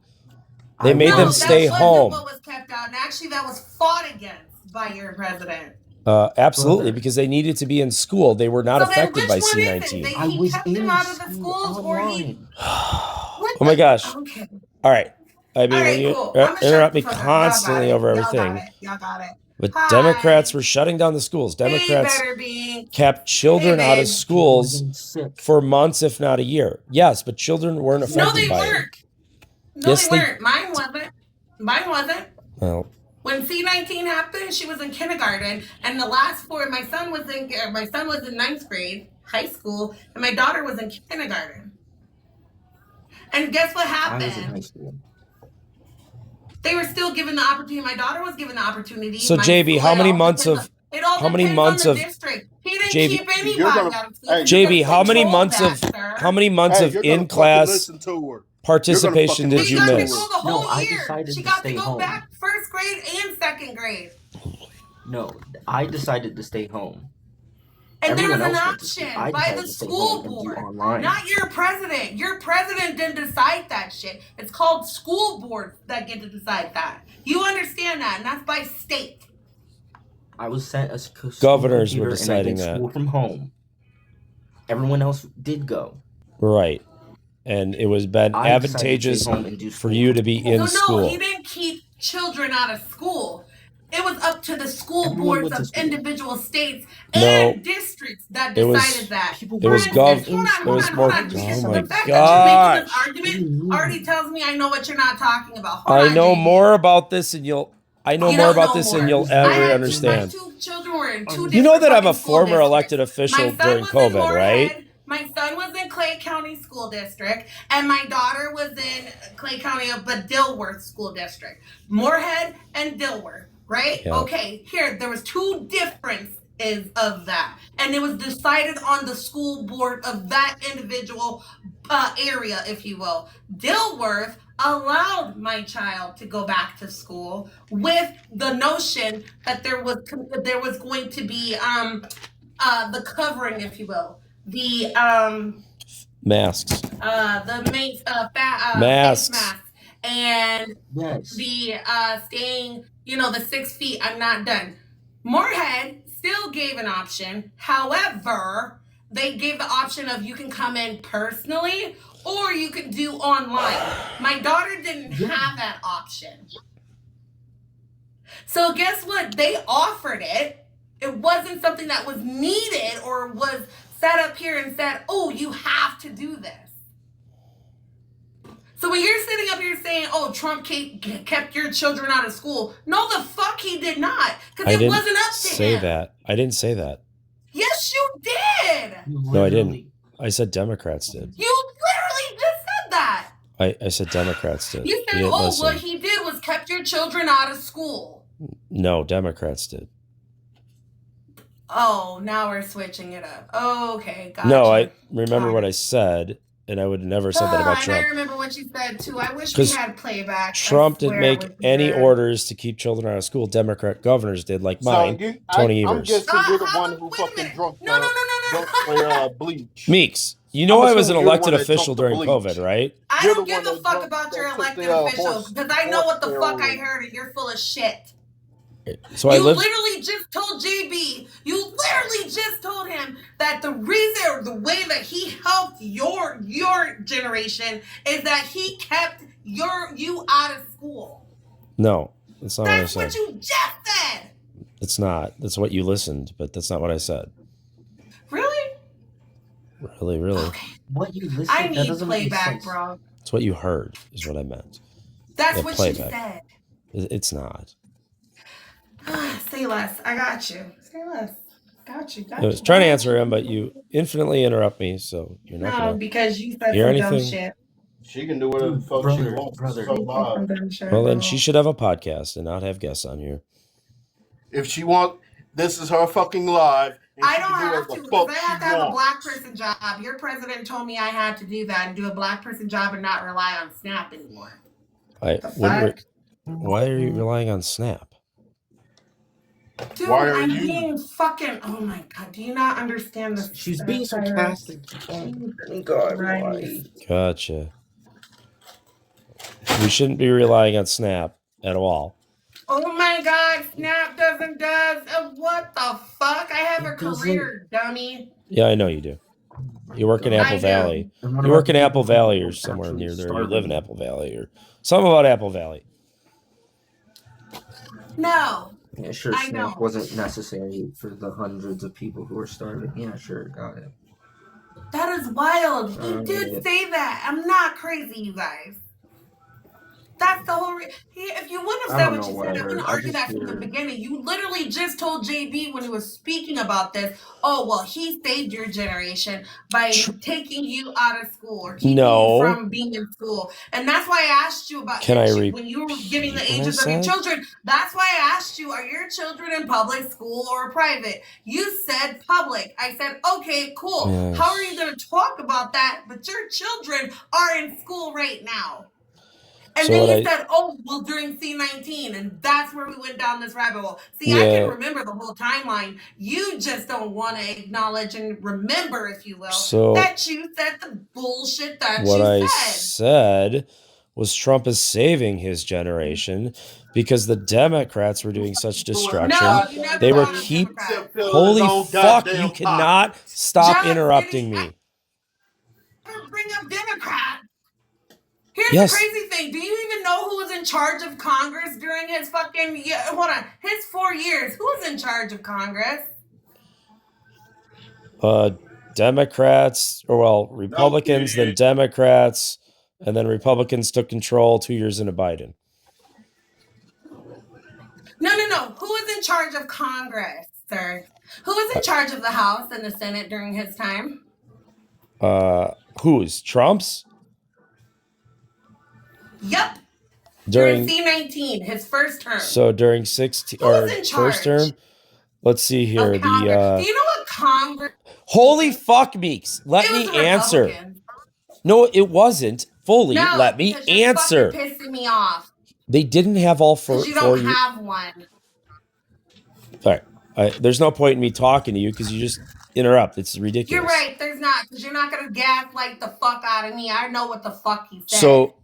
They made them stay home. What was kept out, and actually that was fought against by your president. Absolutely, because they needed to be in school. They were not affected by C-19. He kept them out of the schools, or he... Oh my gosh. Okay. All right. I mean, when you interrupt me constantly over everything. Y'all got it. But Democrats were shutting down the schools. Democrats kept children out of schools for months, if not a year. Yes, but children weren't affected by it. No, they weren't. Mine wasn't. Well... When C-19 happened, she was in kindergarten, and the last 4, my son was in 9th grade, high school, and my daughter was in kindergarten. And guess what happened? I was in high school. They were still given the opportunity. My daughter was given the opportunity. So JB, how many months of district? He didn't keep anybody out of school. JB, how many months of in-class participation did you miss? No, I decided to stay home. She got to go back 1st grade and 2nd grade. No, I decided to stay home. And Everyone there's an else went to school. option I by decided the to stay school home and do board, online. not your president. Your president didn't decide that shit. It's called school boards that get to decide that. You understand that, and that's by state. I was sent a school Governors were computer and I deciding did that. school from home. Everyone else did go. Right. And it was been I decided to advantageous stay home and do for school you to from be home. in So school. no, he didn't keep children out of school. It was up to the school Everyone boards went to of school. individual states No, and districts that it was decided that. People it For was weren't gov. instance, in It school. was hold more. on. I just Because Oh the my said fact that you're making this gosh! argument already tells me I know what you're not talking about. Hold I on, know JB. more about this, and you'll. I know You more don't about know this than more. you'll I ever had my understand. 2 children were in 2 You know different that I'm a fucking school former districts. elected My official son during was in COVID, right? Moorhead. My son was in Clay County School District, and my daughter was in Clay County, but Dilworth School District. Moorhead and Dilworth, right? Yeah. Okay, here, there was 2 differences of that, and it was decided on the school board of that individual area, if you will. Dilworth allowed my child to go back to school with the notion that there was going to be the covering, if you will, the Masks. face Masks. mask, and Yes. the staying, the 6 feet. I'm not done. Moorhead still gave an option. However, they gave the option of you can come in personally or you can do online. My daughter didn't have that option. So guess what? They offered it. It wasn't something that was needed or was set up here and said, oh, you have to do this. So when you're sitting up here saying, oh, Trump kept your children out of school, no, the fuck he did not. Because it wasn't up to him. I didn't say that. Yes, you did. No, I didn't. I said Democrats did. You literally just said that. I said Democrats did. You said, oh, what he did was kept your children out of school. No, Democrats did. Oh, now we're switching it up. Okay, gotcha. No, I remember what I said, and I would have never said that about Trump. I remember what you said, too. I wish we had playback. Trump didn't make any orders to keep children out of school. Democrat governors did, like mine, Tony Evers. I'm guessing you're the one who fucking drunk bleach. Meeks, you know I was an elected official during COVID, right? I don't give a fuck about your elected officials because I know what the fuck I heard and you're full of shit. So you literally just told JB, you literally just told him that the reason or the way that he helped your generation is that he kept you out of school. No, that's not what I said. That's what you just said. It's not. That's what you listened, but that's not what I said. Really? Really. Okay. What you listened? I need playback, bro. It's what you heard, is what I meant. That's what you said. It's not. Say less. I got you. Say less. Got you. I was trying to answer him, but you infinitely interrupt me, so you're not gonna because you said hear some anything. dumb shit. She can do whatever the fuck she wants. Well, then she should have a podcast and not have guests on here. If she wants, this is her fucking live. I don't have to because I have to have a black person job. Your president told me I had to do that and do a black person job and not rely on Snap anymore. Why are you relying on Snap? Dude, I'm being fucking. Oh my god! Do you not understand this? She's being sarcastic. Oh god, why? Gotcha. We shouldn't be relying on Snap at all. Oh my god! Snap does. What the fuck? I have a career, dummy. Yeah, I know you do. You work in Apple Valley. You work in Apple Valley or somewhere near there. You live in Apple Valley or something about Apple Valley. No. Yeah, sure. Snap wasn't necessary for the hundreds of people who were starving. Yeah, sure, got it. That is wild. He did say that. I'm not crazy, you guys. That's the whole. If you wouldn't have said what you said, I wouldn't argue that from the beginning. You literally just told JB when he was speaking about this. Oh well, he saved your generation by taking you out of school or keeping you from being in school, and that's why I asked you about when you were giving the ages of your children. That's why I asked you: are your children in public school or private? You said public. I said, okay, cool. Yes. How are you going to talk about that? But your children are in school right now. And So then what he I said, "Oh, well, during C-19," and that's where we went down this rabbit hole. See, I yeah. can remember the whole timeline. You just don't want to acknowledge and remember, if you will, So that you said the bullshit that what you I said. said was Trump is saving his generation because the Democrats were doing such destruction. No, you never They were called him Democrat. holy fuck, you cannot stop Just interrupting me. bring up Democrats. Here's Yes. the crazy thing. Do you even know who was in charge of Congress during his fucking his 4 years? Who was in charge of Congress? Democrats, or well, Republicans, then Democrats, and then Republicans took control 2 years into Biden. No. Who was in charge of Congress, sir? Who was in charge of the House and the Senate during his time? Whose? Trump's? Yep. During C-19, his first term. So during 16 or first term, let's see here. Do you know what Congress? Holy fuck, Meeks. Let me answer. No, it wasn't. Fully. No, let me answer. You're fucking pissing me off. They didn't have all Because you 4 don't years. have one. All right. There's no point in me talking to you because you just interrupt. It's ridiculous. You're right. There's not. Because you're not going to gaslight the fuck out of me. I know what the fuck you said. So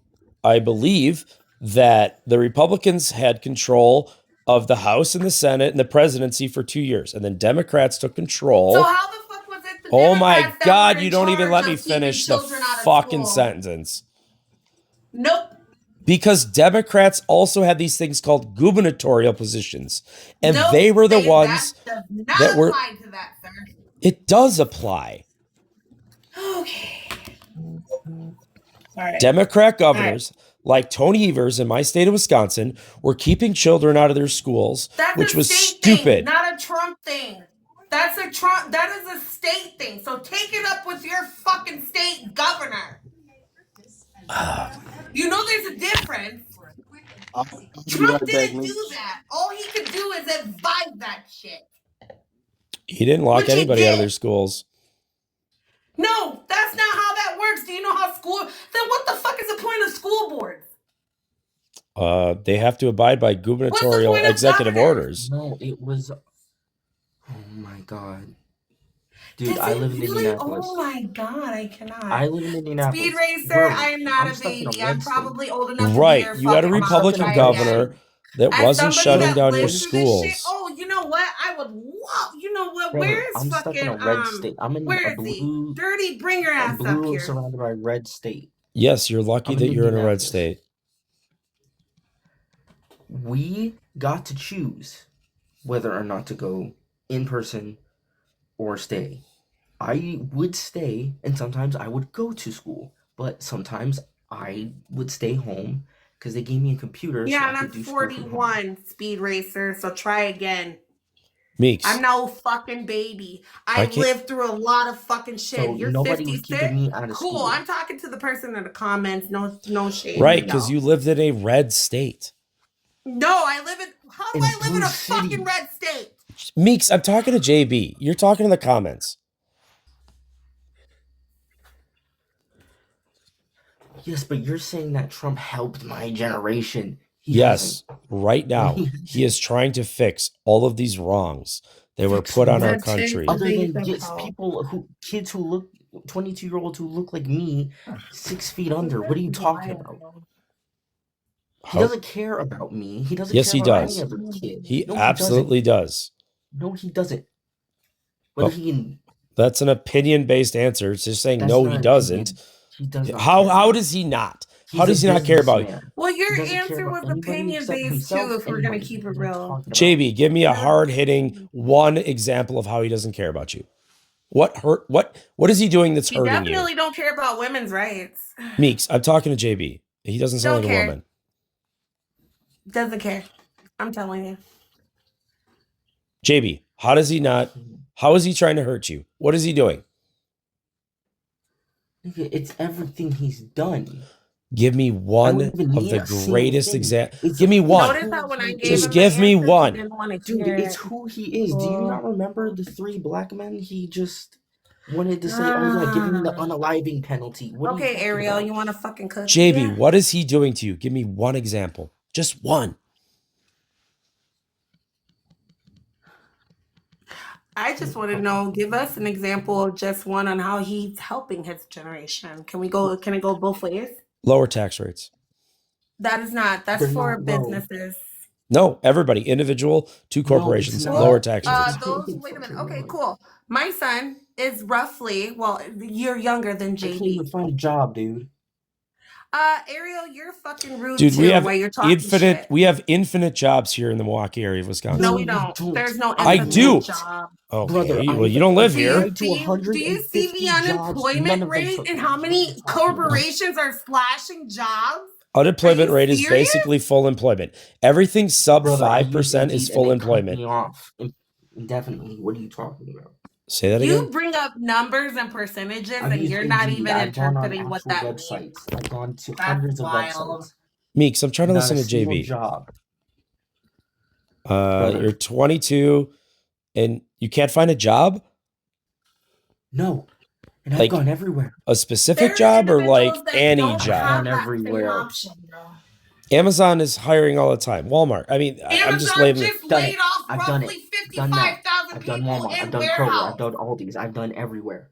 I believe that the Republicans had control of the House and the Senate and the presidency for 2 years. And then Democrats took control. So how the fuck was it the Oh my Democrats that God, were you in don't even let charge me of keeping finish the children out of fucking school? sentence. Nope. Because Democrats also had these things called gubernatorial positions. And Nope, they were the ones that does not that were. apply to that, sir. It does apply. Okay. All right. Democrat governors like Tony Evers in my state of Wisconsin were keeping children out of their schools, That's which a was state stupid. thing, not a Trump thing. That is a state thing. So take it up with your fucking state governor. You know there's a difference. Trump didn't do that. All he could do is advise that shit. He didn't lock anybody out of their schools. No, that's not how that works. Do you know how school? Then what the fuck is the point of school boards? They have to abide by gubernatorial executive orders. No, it was. Oh my God. Dude, I live in Indianapolis. Oh my God, I cannot. I live in Indianapolis. Speed Racer, I am not a baby. I'm probably old enough to be Right. your You had a fucking Republican mom governor that wasn't shutting down your schools. Oh, you know what? I would love. You know what? Brother, Where is I'm fucking stuck in a red state. I'm in where a is blue. he? Dirty, bring your ass up Blue here. surrounded by red state. Yes, you're lucky that you're in a red state. We got to choose whether or not to go in person or stay. I would stay, and sometimes I would go to school, but sometimes I would stay home because they gave me a computer. Yeah, so and I I'm could do school from home. 41, Speed Racer. So try again. Meeks. I'm no fucking baby. I lived through a lot of fucking shit. So You're nobody was 56. keeping me out of Cool. school. I'm talking to the person in the comments. No shade. Right, because you lived in a red state. No, I live in. How do I live in a fucking red state? Meeks, I'm talking to JB. You're talking in the comments. Yes, but you're saying that Trump helped my generation. Yes, right now he is trying to fix all of these wrongs that were put on our country. Other than kids who look 22-year-olds who look like me, 6 feet under. What are you talking about? He doesn't care about me. He doesn't care about any other kid. He absolutely does. No, he doesn't. Whether he can. That's an opinion-based answer. It's just saying no, he doesn't. He does not. How does he not? How does he not care about you? Well, your answer was opinion-based too, if we're going to keep it real. JB, give me a hard-hitting one example of how he doesn't care about you. What is he doing that's hurting you? He definitely don't care about women's rights. Meeks, I'm talking to JB. He doesn't sound like a woman. Doesn't care. I'm telling you. JB, how does he not? How is he trying to hurt you? What is he doing? It's everything he's done. Give me one of the greatest examples. Give me one. Just give me one. Dude, it's who he is. Do you not remember the 3 black men he just wanted to say, oh yeah, give me the unaliving penalty. What are you Okay, talking Ariel, about? you want to fucking cook? JB, Yeah. what is he doing to you? Give me one example. Just one. I just want to know, give us an example of just one on how he's helping his generation. Can it go both ways? Lower tax rates. That is not, that's They're for not low. businesses. No, everybody, individual, to corporations, not. lower tax rates. Wait a minute. Okay, cool. My son is roughly, well, you're younger than I can't JB. even find a job, dude. Ariel, you're fucking rude Dude, too. we have while you're talking infinite. shit. We have infinite jobs here in the Milwaukee area of Wisconsin. No, we don't. There's no I infinite do. job. Okay, Brother, well, you don't live Do here. you, do you see the unemployment rate and how many corporations are slashing jobs? Unemployment rate is basically full employment. Everything sub 5% is full employment. Me off indefinitely. What are you talking about? Say that You again. bring up numbers and percentages, and you're not even interpreting what that means. I've gone to hundreds of websites. Meeks, I'm trying to listen to single JB. Job. You're 22 and you can't find a job? No. And like, I've gone everywhere. A specific job or like any job? I've gone everywhere. Amazon is hiring all the time. Walmart. I mean, I'm just labeling. I've done it. Done that. I've done Walmart. I've done Kroger. I've done Aldi's. I've done everywhere.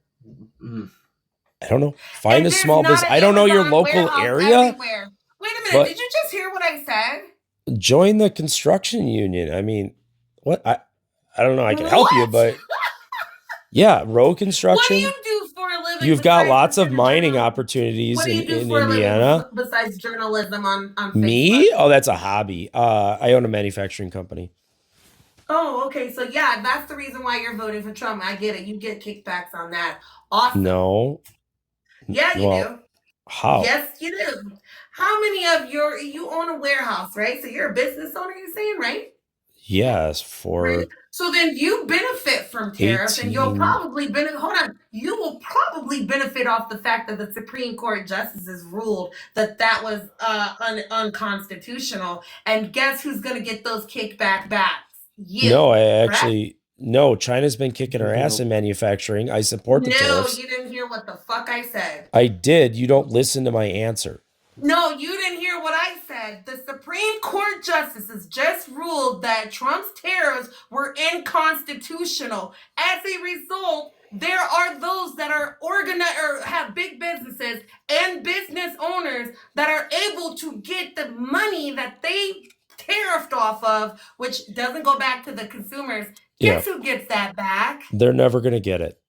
I don't know. Find a small business. I don't know your local area. Everywhere. Wait a minute. Did you just hear what I said? Join the construction union. I mean, what? I don't know. I can help you, but yeah, road construction. What do you do for a living? You've got lots of mining opportunities in Indiana. Besides journalism on Facebook? Me? Oh, that's a hobby. I own a manufacturing company. Oh, okay. So yeah, that's the reason why you're voting for Trump. I get it. You get kickbacks on that. Awesome. No. Yeah, you do. How? Yes, you do. How many of you own a warehouse, right? So you're a business owner, you're saying, right? Yes, for right. So then you benefit from tariffs, and you'll probably benefit. Hold on, you will probably benefit off the fact that the Supreme Court justices ruled that was unconstitutional. And guess who's going to get those kickback backs? You. No, I actually no. China's been kicking our ass in manufacturing. I support the tariffs. No, you didn't hear what the fuck I said. I did. You don't listen to my answer. No, you didn't hear what I said. The Supreme Court justices just ruled that Trump's tariffs were unconstitutional. As a result, there are those that are organized or have big businesses and business owners that are able to get the money that they tariffed off of, which doesn't go back to the consumers. Guess who gets that back? They're never going to get it.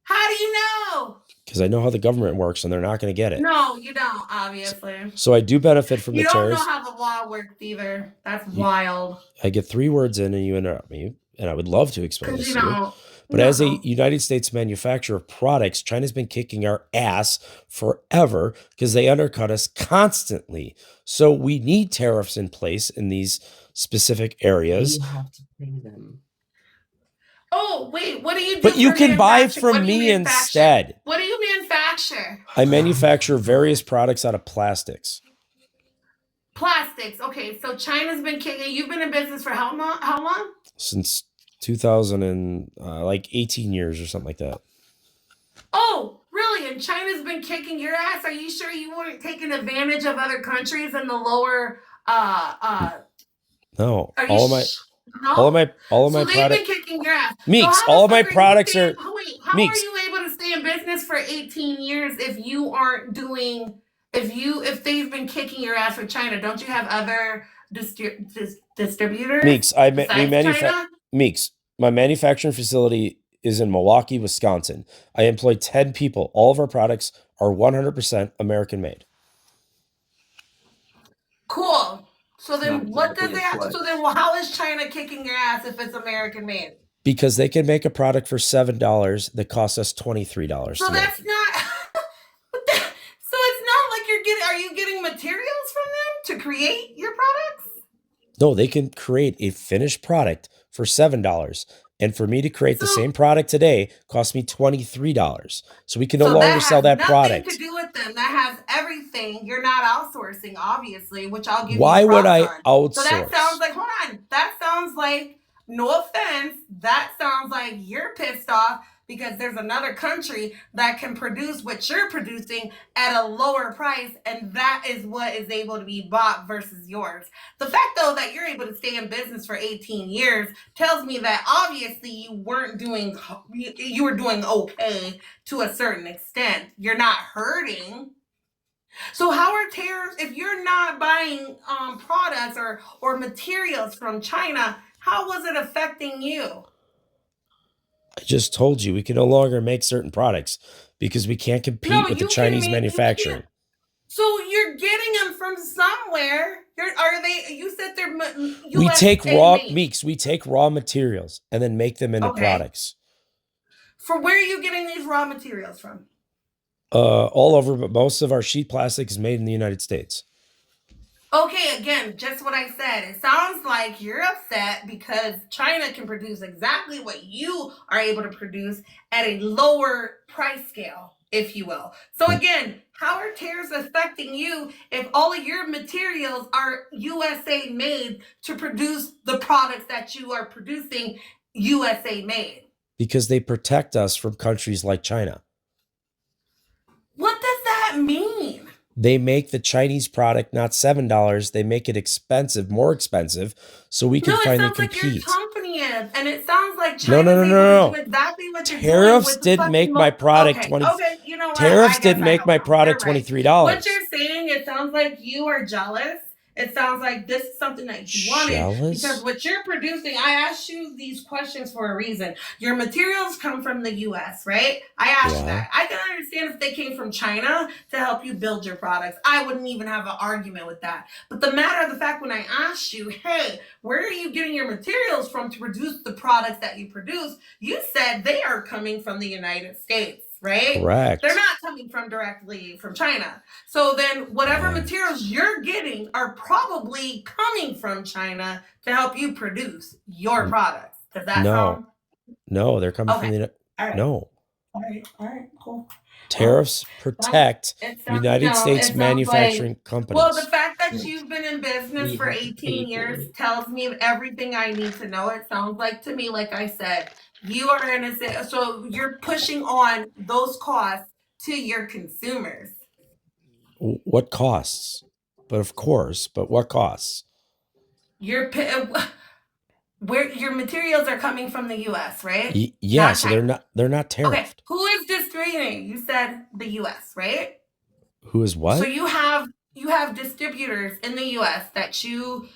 How do you know? Because I know how the government works, and they're not going to get it. No, you don't, obviously. So I do benefit from the tariffs. You don't know how the law works either. That's wild. I get 3 words in, and you interrupt me, and I would love to explain this to you. But as a United States manufacturer of products, China's been kicking our ass forever because they undercut us constantly. So we need tariffs in place in these specific areas. You have to pay them. Oh, wait, what do you do? But you can buy from me instead. What do you manufacture? I manufacture various products out of plastics. Plastics. Okay, so China's been kicking. You've been in business for how long? Since 2000 and like 18 years or something like that. Oh, really? And China's been kicking your ass? Are you sure you weren't taking advantage of other countries in the lower No. Are all you of my so products. They've been kicking your ass. Meeks, all of my products are. How Meeks. are you able to stay in business for 18 years if you aren't doing? If they've been kicking your ass with China, don't you have other distributors? Meeks, Meeks, my manufacturing facility is in Milwaukee, Wisconsin. I employ 10 people. All of our products are 100% American made. Cool. So then what does they have? So then how is China kicking your ass if it's American made? Because they can make a product for $7 that costs us $23. So that's not so it's not like are you getting materials from them to create your products? No, they can create a finished product for $7. And for me to create the same product today cost me $23. So we can no longer sell that product. Nothing to do with them. That has everything. You're not outsourcing, obviously, which I'll give Why you would I on. outsource? So that sounds like, hold on. That sounds like, no offense, that sounds like you're pissed off because there's another country that can produce what you're producing at a lower price, and that is what is able to be bought versus yours. The fact, though, that you're able to stay in business for 18 years tells me that obviously you weren't doing, you were doing okay to a certain extent. You're not hurting. So how are tariffs, if you're not buying products or materials from China, how was it affecting you? I just told you we can no longer make certain products because we can't compete with the Chinese manufacturing. So you're getting them from somewhere. Are they? You said they're U.S. We take raw made. meats. We take raw materials and then make them into products. For where are you getting these raw materials from? All over, but most of our sheet plastic is made in the United States. Okay, again, just what I said. It sounds like you're upset because China can produce exactly what you are able to produce at a lower price scale, if you will. So again, how are tariffs affecting you if all of your materials are USA made to produce the products that you are producing USA made? Because they protect us from countries like China. What does that mean? They make the Chinese product not $7. They make it expensive, more expensive, so we can finally compete. Like your company is, and it sounds like China's able to do exactly what you're doing. Tariffs didn't make my product Okay, you know what? Tariffs didn't make my product $23. What you're saying, it sounds like you are jealous. It sounds like this is something that you wanted because what you're producing, I asked you these questions for a reason. Your materials come from the US, right? I asked you that. I can understand if they came from China to help you build your products. I wouldn't even have an argument with that. But the matter of the fact, when I asked you, hey, where are you getting your materials from to produce the products that you produce? You said they are coming from the United States. Right? Correct. They're not coming from directly from China. So then whatever materials you're getting are probably coming from China to help you produce your products. Does that sound? No, they're coming from the No. All right, cool. Tariffs protect United States manufacturing companies. Well, the fact that you've been in business for 18 years tells me everything I need to know. It sounds like to me, like I said, you are innocent. So you're pushing on those costs to your consumers. What costs? But of course, but what costs? Where your materials are coming from the U.S., right? Yeah, so they're not tariffed. Okay, who is distributing? You said the U.S., right? Who is what? So you have distributors in the U.S. that you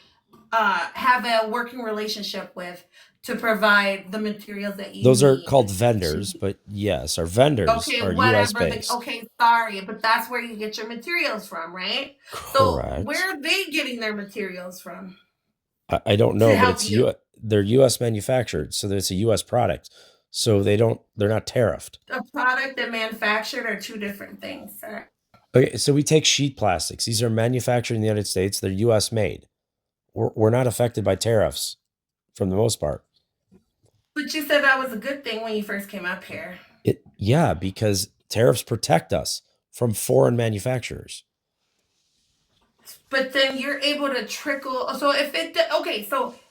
have a working relationship with to provide the materials that you Those need. are called vendors, but yes, our vendors are US based. Okay, sorry, but that's where you get your materials from, right? Correct. So where are they getting their materials from? I don't know, but they're US manufactured, so it's a US product. So they're not tariffed. A product and manufactured are two different things, sir. Okay, so we take sheet plastics. These are manufactured in the United States. They're US made. We're not affected by tariffs for the most part. But you said that was a good thing when you first came up here. Yeah, because tariffs protect us from foreign manufacturers. But then you're able to trickle. So if it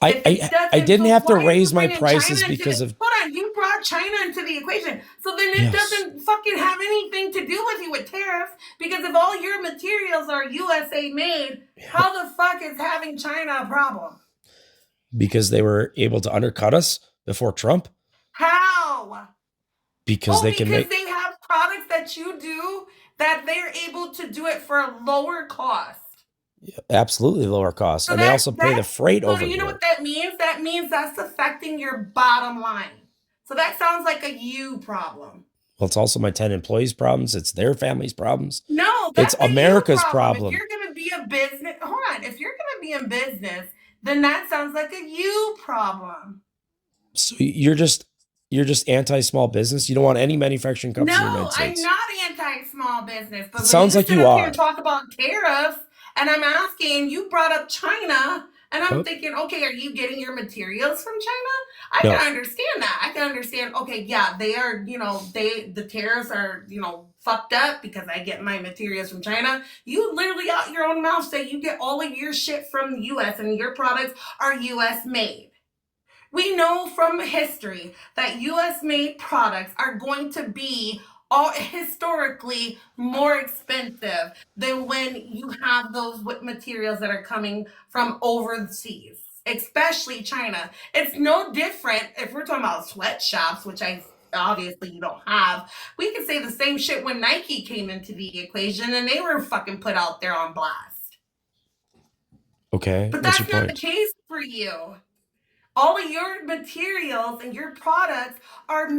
I didn't have to raise my prices because of. Hold on, you brought China into the equation. So then it doesn't fucking have anything to do with you with tariffs, because if all your materials are USA made, how the fuck is having China a problem? Because they were able to undercut us before Trump. How? Because they have products that you do that they're able to do it for a lower cost. Absolutely lower cost. So and they also pay the freight over. You know what that means? That means that's affecting your bottom line. So that sounds like a you problem. Well, it's also my 10 employees' problems. It's their family's problems. No, it's America's problem. If you're going to be a business, hold on. If you're going to be in business, then that sounds like a you problem. So you're just anti-small business. You don't want any manufacturing company in the United States. No, I'm not anti-small business. But it sounds like you are. Here talk about tariffs. And I'm asking, you brought up China, and I'm thinking, okay, are you getting your materials from China? I can understand that. I can understand, okay, yeah, they are, the tariffs are, fucked up because I get my materials from China. You literally out your own mouth say you get all of your shit from the U.S. and your products are U.S. made. We know from history that US made products are going to be all historically more expensive than when you have those materials that are coming from overseas, especially China. It's no different if we're talking about sweatshops, which I obviously you don't have. We could say the same shit when Nike came into the equation and they were fucking put out there on blast. Okay, but what's that's your not point? the case for you. All of your materials and your products are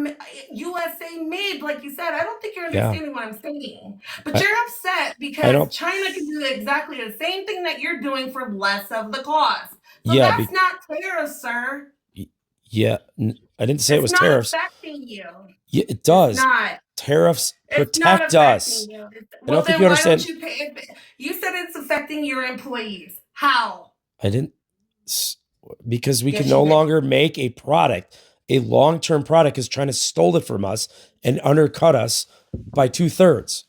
USA made, like you said. I don't think you're understanding what I'm saying. But you're upset because China can do exactly the same thing that you're doing for less of the cost. So that's not tariffs, sir. Yeah, I didn't say it was It's not tariffs. affecting you. Yeah, it does. It's not. Tariffs It's not protect us. affecting you. I don't think then you why understand. don't you pay? You said it's affecting your employees. How? I didn't, because we can no longer make a product. A long-term product is trying to stole it from us and undercut us by 2/3.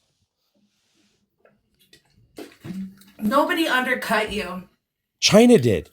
Nobody undercut you. China did.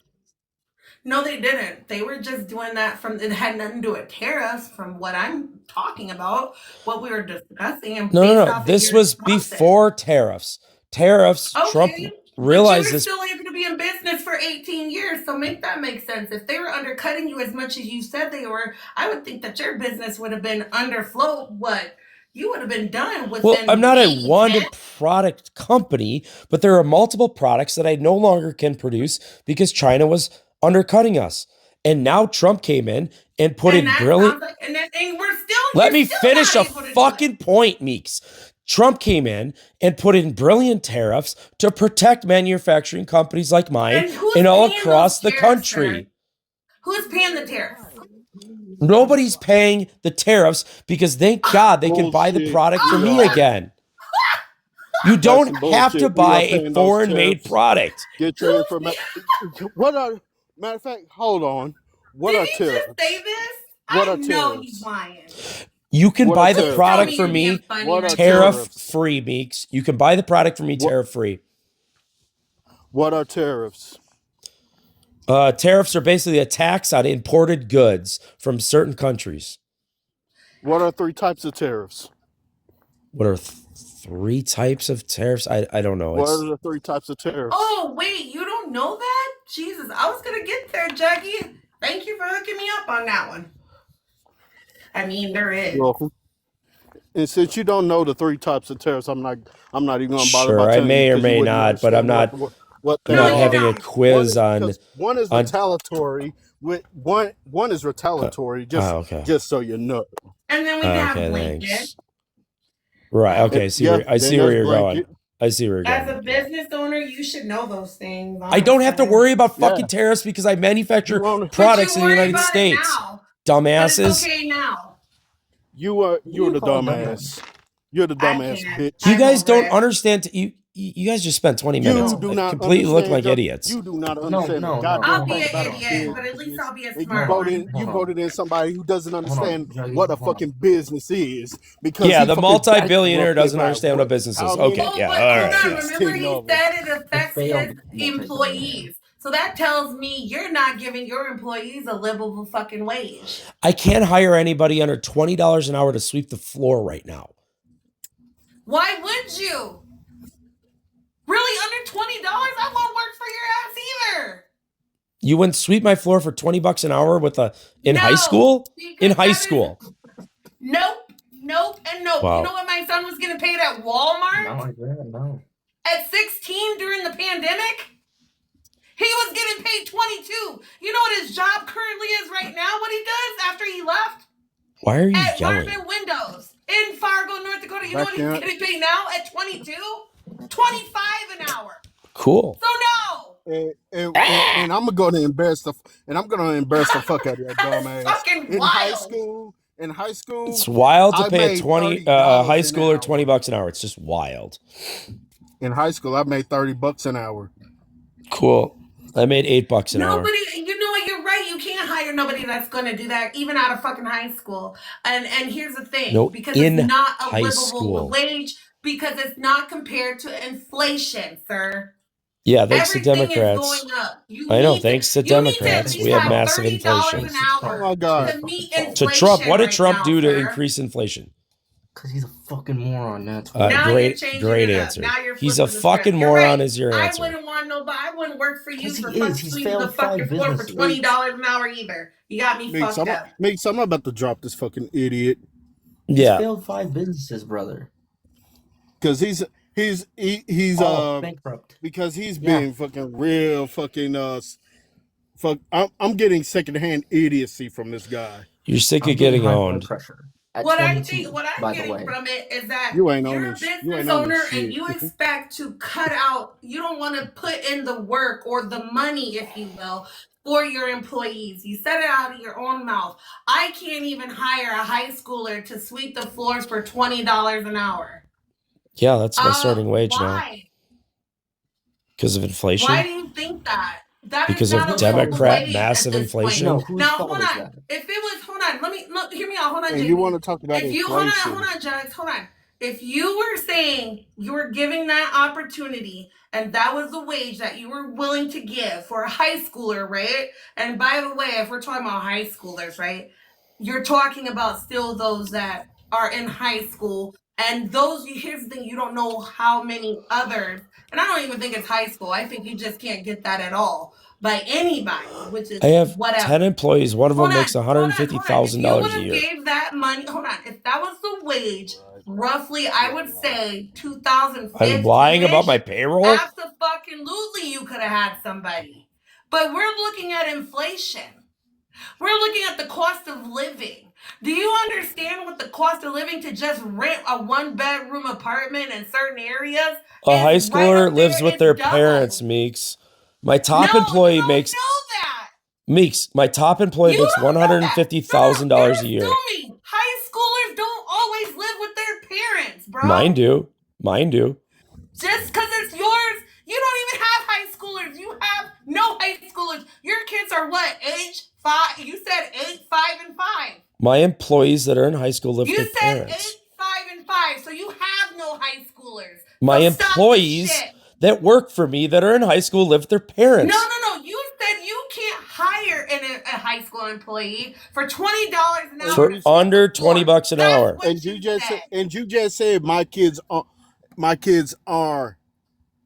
No, they didn't. They were just doing that it had nothing to do with tariffs from what I'm talking about, what we were discussing. And No. This was before tariffs. Tariffs, Trump realized this. But you were still able to be in business for 18 years, so make that make sense. If they were undercutting you as much as you said they were, I would think that your business would have been underfloat. What? You would have been done within. Well, I'm not a one product company, but there are multiple products that I no longer can produce because China was undercutting us. And now Trump came in and put in brilliant. And we're still. Let me finish a fucking point, Meeks. Trump came in and put in brilliant tariffs to protect manufacturing companies like mine and all across the country. Who's paying the tariffs? Nobody's paying the tariffs because thank God they can buy the product from me again. You don't have to buy a foreign-made product. Get your information. Matter of fact, hold on. What are tariffs? Did he just say this? What I are know tariffs? he's lying. You can buy the product from me tariff-free, Meeks. You can buy the product from me tariff-free. What are tariffs? Tariffs are basically a tax on imported goods from certain countries. What are 3 types of tariffs? What are 3 types of tariffs? I don't know. What are the 3 types of tariffs? Oh, wait, you don't know that? Jesus, I was going to get there, Jackie. Thank you for hooking me up on that one. I mean, there is. You're welcome. And since you don't know the 3 types of tariffs, I'm not even going to bother about telling you. Sure, I may or may not, but I'm not having a quiz on. One is retaliatory. One is retaliatory. Just so you know. And then we have blanket. Thanks. Right. Okay. I see where you're going. I see where you're going. As a business owner, you should know those things. I don't have to worry about fucking tariffs because I manufacture products in the United States. Dumbasses. But it's okay now. You're the dumbass. You're the dumbass bitch. You guys don't understand. You guys just spent 20 minutes completely looking like idiots. You do not understand. I'll be an idiot, but at least I'll be a smart one. You voted in somebody who doesn't understand what a fucking business is. Because the multi-billionaire doesn't understand what a business is. Okay, all right. Remember, he said it affects his employees. So that tells me you're not giving your employees a livable fucking wage. I can't hire anybody under $20 an hour to sweep the floor right now. Why would you? Really, under $20? I won't work for your ass either. You wouldn't sweep my floor for $20 an hour in high school? In high school. Nope, and nope. Wow. You know what my son was getting paid at Walmart? No. At 16 during the pandemic? He was getting paid 22. You know what his job currently is right now? What he does after he left? Why are you at yelling? Marvin Windows in Fargo, North Dakota. You know what he's getting paid now at 22? 25 an hour. Cool. So no. And I'm gonna embarrass the fuck out of that dumbass. Fucking in wild. high school, it's wild to pay a high schooler $20 an hour. It's just wild. In high school, I made $30 an hour. Cool. I made $8 an hour. You know what? You're right. You can't hire nobody that's going to do that, even out of fucking high school. And here's the thing, because it's not a livable wage, because it's not compared to inflation, sir. Yeah, thanks to Everything is Democrats. going up. I know, thanks to You need to at Democrats, we least have have massive $30 inflation. an hour Oh my God. to meet To Trump, what inflation did right Trump now, do to sir. increase inflation? Because he's a fucking moron, that's why. Now you're Great changing it up. answer. Now you're He's a flipping the fucking script. You're moron right. is your I answer. wouldn't want nobody. I wouldn't work for you Because he for is. fucking He's sweeping the failed 5 fucking floor for businesses. $20 an hour either. You got me Meeks, fucked up. Meeks, I'm about to drop this fucking idiot. He's Yeah. failed 5 businesses, brother. Because he's bankrupt. Because he's being fucking real fucking fuck. I'm getting secondhand idiocy from this guy. You're sick I'm of getting high owned. blood pressure. At What 22, I'm by the getting way. from it is that You ain't you're owning a you ain't business owning owner shit. and you expect to cut out. You don't want to put in the work or the money, if you will, for your employees. You said it out of your own mouth. I can't even hire a high schooler to sweep the floors for $20 an hour. Yeah, that's my starting wage now. Why? Because of inflation? Why do you think that? That Because is not of a Democrat wage massive at this inflation? point. No, whose Now, fault hold is on. that? If it was, hold on. Let me hear me out. Hold on, And JB. you want to talk about If you inflation? hold on, Jax, hold on. If you were saying you were giving that opportunity and that was the wage that you were willing to give for a high schooler, right? And by the way, if we're talking about high schoolers, right? You're talking about still those that are in high school. And those, here's the thing, you don't know how many others, and I don't even think it's high school. I think you just can't get that at all by anybody, which is I have whatever. 10 employees. One of them Hold makes on, hold on, hold on. If you $150,000 would a have year. gave that money, hold on. If that was the wage, roughly, I would say 2015. I'm lying about my payroll? Absolutely, you could have had somebody. But we're looking at inflation. We're looking at the cost of living. Do you understand what the cost of living to just rent a 1-bedroom apartment in certain areas? A high is right schooler up lives there, with it's their double. parents, Meeks. My top No, employee you don't makes know that. Meeks, my top employee You makes don't know that. $150,000 a year. Assuming high schoolers don't always live with their parents, bro. Mine do. Mine do. Just because it's yours, you don't even have high schoolers. You have no high schoolers. Your kids are what, age 5? You said 8, 5, and 5. My employees that are in high school live with their parents. You said 8, 5, and 5, so you have no high schoolers. My So employees that work for me that are in high school live with their parents. No. You said you can't hire a high school employee for $20 an hour. For under $20 an hour. And you just said my kids are.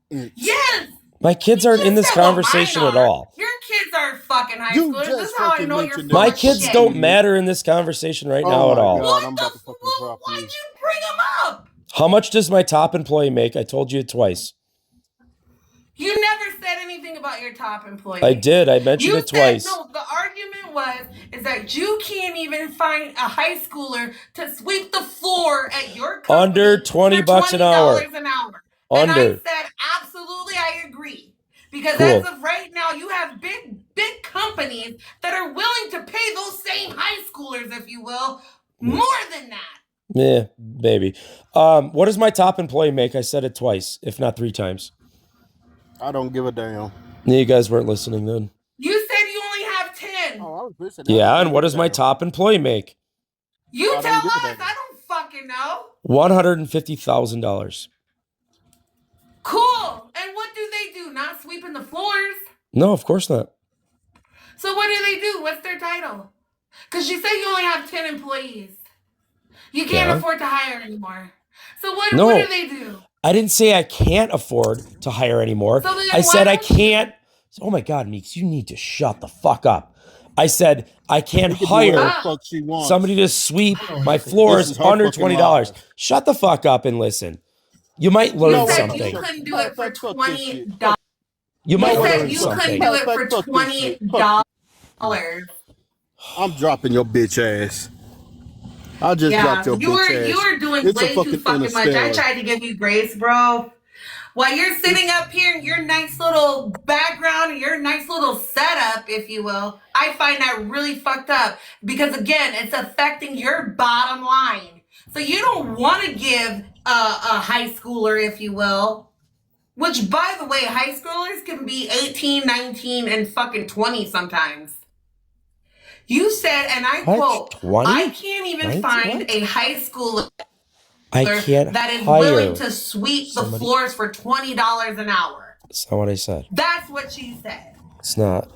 Yes. My kids aren't in this conversation at all. Your kids are fucking high schoolers. This is how I know you're My kids don't matter in this conversation right now at all. God, I'm about to fucking drop you. Why'd you bring them up? How much does my top employee make? I told you it twice. You never said anything about your top employee. I did. I mentioned it twice. No, the argument is that you can't even find a high schooler to sweep the floor at your company under $20 an hour. And I said, absolutely, I agree. Because as of right now, you have big companies that are willing to pay those same high schoolers, if you will, more than that. Yeah, maybe. What does my top employee make? I said it twice, if not 3 times. I don't give a damn. Yeah, you guys weren't listening then. You said you only have 10. Oh, I was listening. Yeah, and what does my top employee make? You tell us. I don't fucking know. $150,000. Cool. And what do they do? Not sweeping the floors? No, of course not. So what do they do? What's their title? Because you say you only have 10 employees. You can't afford to hire anymore. So what do they do? I didn't say I can't afford to hire anymore. So then I said I can't. Oh my God, Meeks, you need to shut the fuck up. I said I can't hire somebody to sweep my floors under $20. Shut the fuck up and listen. You might learn something. You couldn't do it for $20. You might learn you something. couldn't do it for $20. I'm dropping your bitch ass. I just dropped your bitch ass. You were doing way too fucking much. I tried to give you grace, bro. While you're sitting up here in your nice little background and your nice little setup, if you will, I find that really fucked up because, again, it's affecting your bottom line. So you don't want to give a high schooler, if you will, which, by the way, high schoolers can be 18, 19, and fucking 20 sometimes. You said, and I quote, 20? I can't even find a high schooler that is willing to sweep the floors for $20 an hour. That's not what I said. That's what she said. It's not.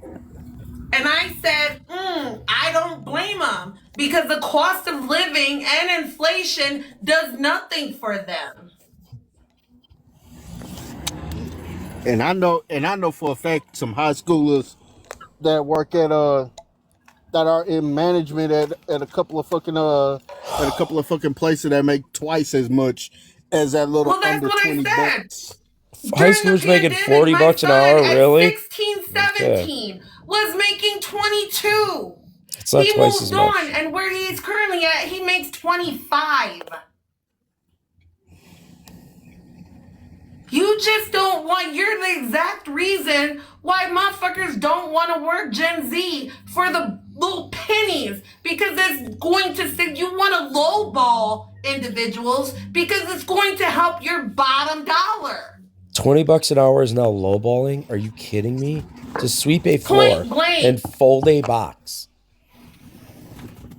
And I said, I don't blame them because the cost of living and inflation does nothing for them. And I know for a fact some high schoolers that work at that are in management at a couple of fucking places that make twice as much as that little Well, that's under what I 20 said. bucks. High schoolers making 40 bucks an hour, really? 16, 17 was making 22. It's not He twice as moved much. on, and where he's currently at, he makes 25. You just don't want, you're the exact reason why motherfuckers don't want to work Gen Z for the little pennies, because it's going to say you want to lowball individuals because it's going to help your bottom dollar. $20 an hour is now lowballing? Are you kidding me? To sweep a floor and fold a box.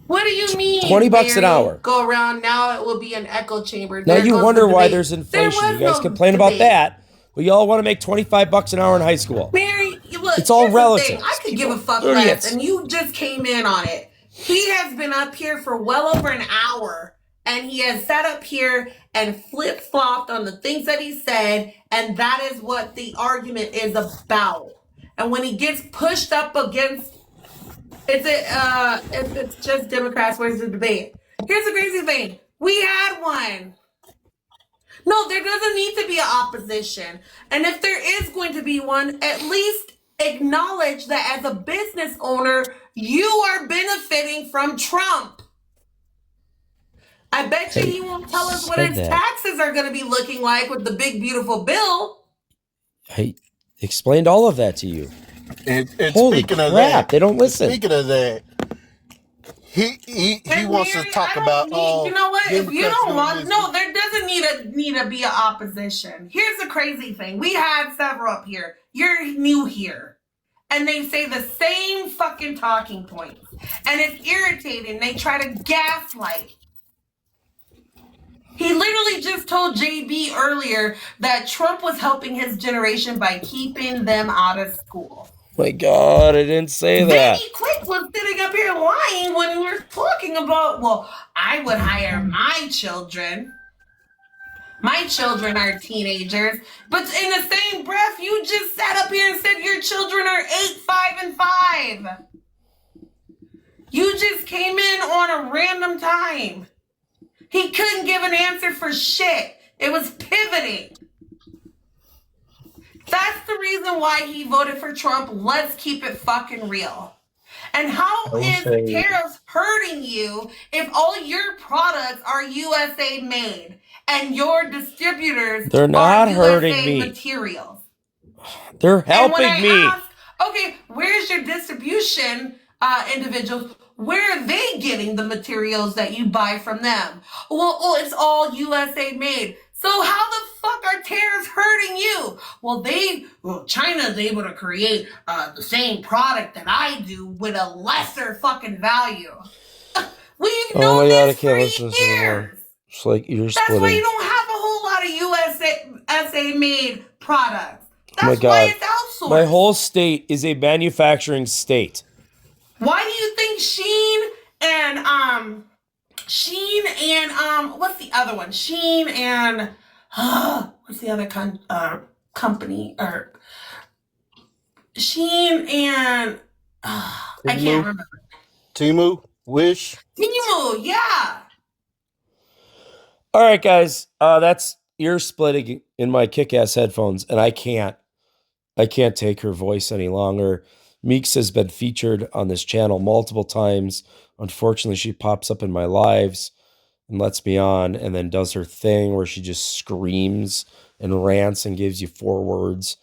What do you mean? $20 an hour. Go around now, it will be an echo chamber. Now you wonder why there's inflation. You guys complain about that, but y'all want to make $25 an hour in high school. Mary, look, it's all relative. I could give a fuck less, and you just came in on it. He has been up here for well over an hour, and he has sat up here and flip-flopped on the things that he said, and that is what the argument is about. And when he gets pushed up against, if it's just Democrats, where's the debate? Here's the crazy thing. We had one. No, there doesn't need to be an opposition. And if there is going to be one, at least acknowledge that as a business owner, you are benefiting from Trump. I bet you he won't tell us what his taxes are going to be looking like with the big, beautiful bill. I explained all of that to you. And holy speaking crap, of that, they don't listen. Speaking of that, he wants to talk about all. You know what? If you don't want, no, there doesn't need to be an opposition. Here's the crazy thing: we had several up here. You're new here, and they say the same fucking talking points, and it's irritating. They try to gaslight. He literally just told JB earlier that Trump was helping his generation by keeping them out of school. My God, I didn't say that. Vinny Quick was sitting up here lying when we were talking about, well, I would hire my children. My children are teenagers. But in the same breath, you just sat up here and said your children are 8, 5, and 5. You just came in on a random time. He couldn't give an answer for shit. It was pivoting. That's the reason why he voted for Trump. Let's keep it fucking real. And how is tariffs hurting you if all your products are USA made and your distributors They're not are hurting USA me. materials? They're helping me. Asked, okay, where's your distribution individuals? Where are they getting the materials that you buy from them? Well, it's all USA made. So how the fuck are tariffs hurting you? Well, China's able to create the same product that I do with a lesser fucking value. We've known this for years. It's like you're That's splitting. why you don't have a whole lot of USA made products. That's Oh my God. why it's outsourced. My whole state is a manufacturing state. Why do you think Shein and what's the other one? Shein and what's the other company? Or Shein and I can't remember. Temu, Wish. Temu, yeah. All right, guys. That's ear splitting in my kick-ass headphones, and I can't take her voice any longer. Meeks has been featured on this channel multiple times. Unfortunately, she pops up in my lives and lets me on and then does her thing where she just screams and rants and gives you 4 words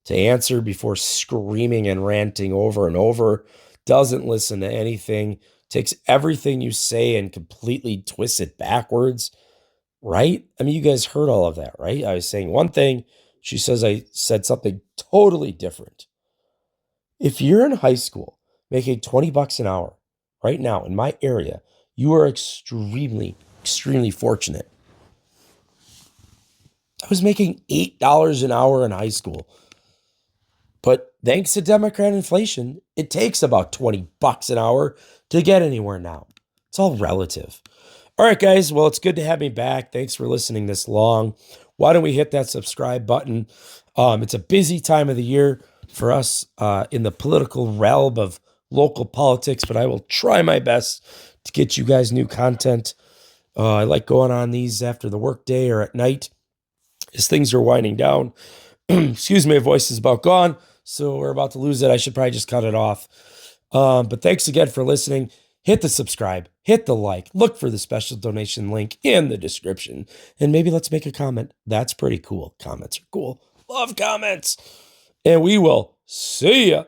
to answer before screaming and ranting over and over. Doesn't listen to anything. Takes everything you say and completely twists it backwards. Right? I mean, you guys heard all of that, right? I was saying one thing. She says I said something totally different. If you're in high school making $20 an hour right now in my area, you are extremely, extremely fortunate. I was making $8 an hour in high school. But thanks to Democrat inflation, it takes about $20 an hour to get anywhere now. It's all relative. All right, guys. Well, it's good to have me back. Thanks for listening this long. Why don't we hit that subscribe button? It's a busy time of the year for us in the political realm of local politics, but I will try my best to get you guys new content. I like going on these after the workday or at night as things are winding down. Excuse me, my voice is about gone, so we're about to lose it. I should probably just cut it off. But thanks again for listening. Hit the subscribe, hit the like, look for the special donation link in the description, and maybe let's make a comment. That's pretty cool. Comments are cool. Love comments. And we will see ya.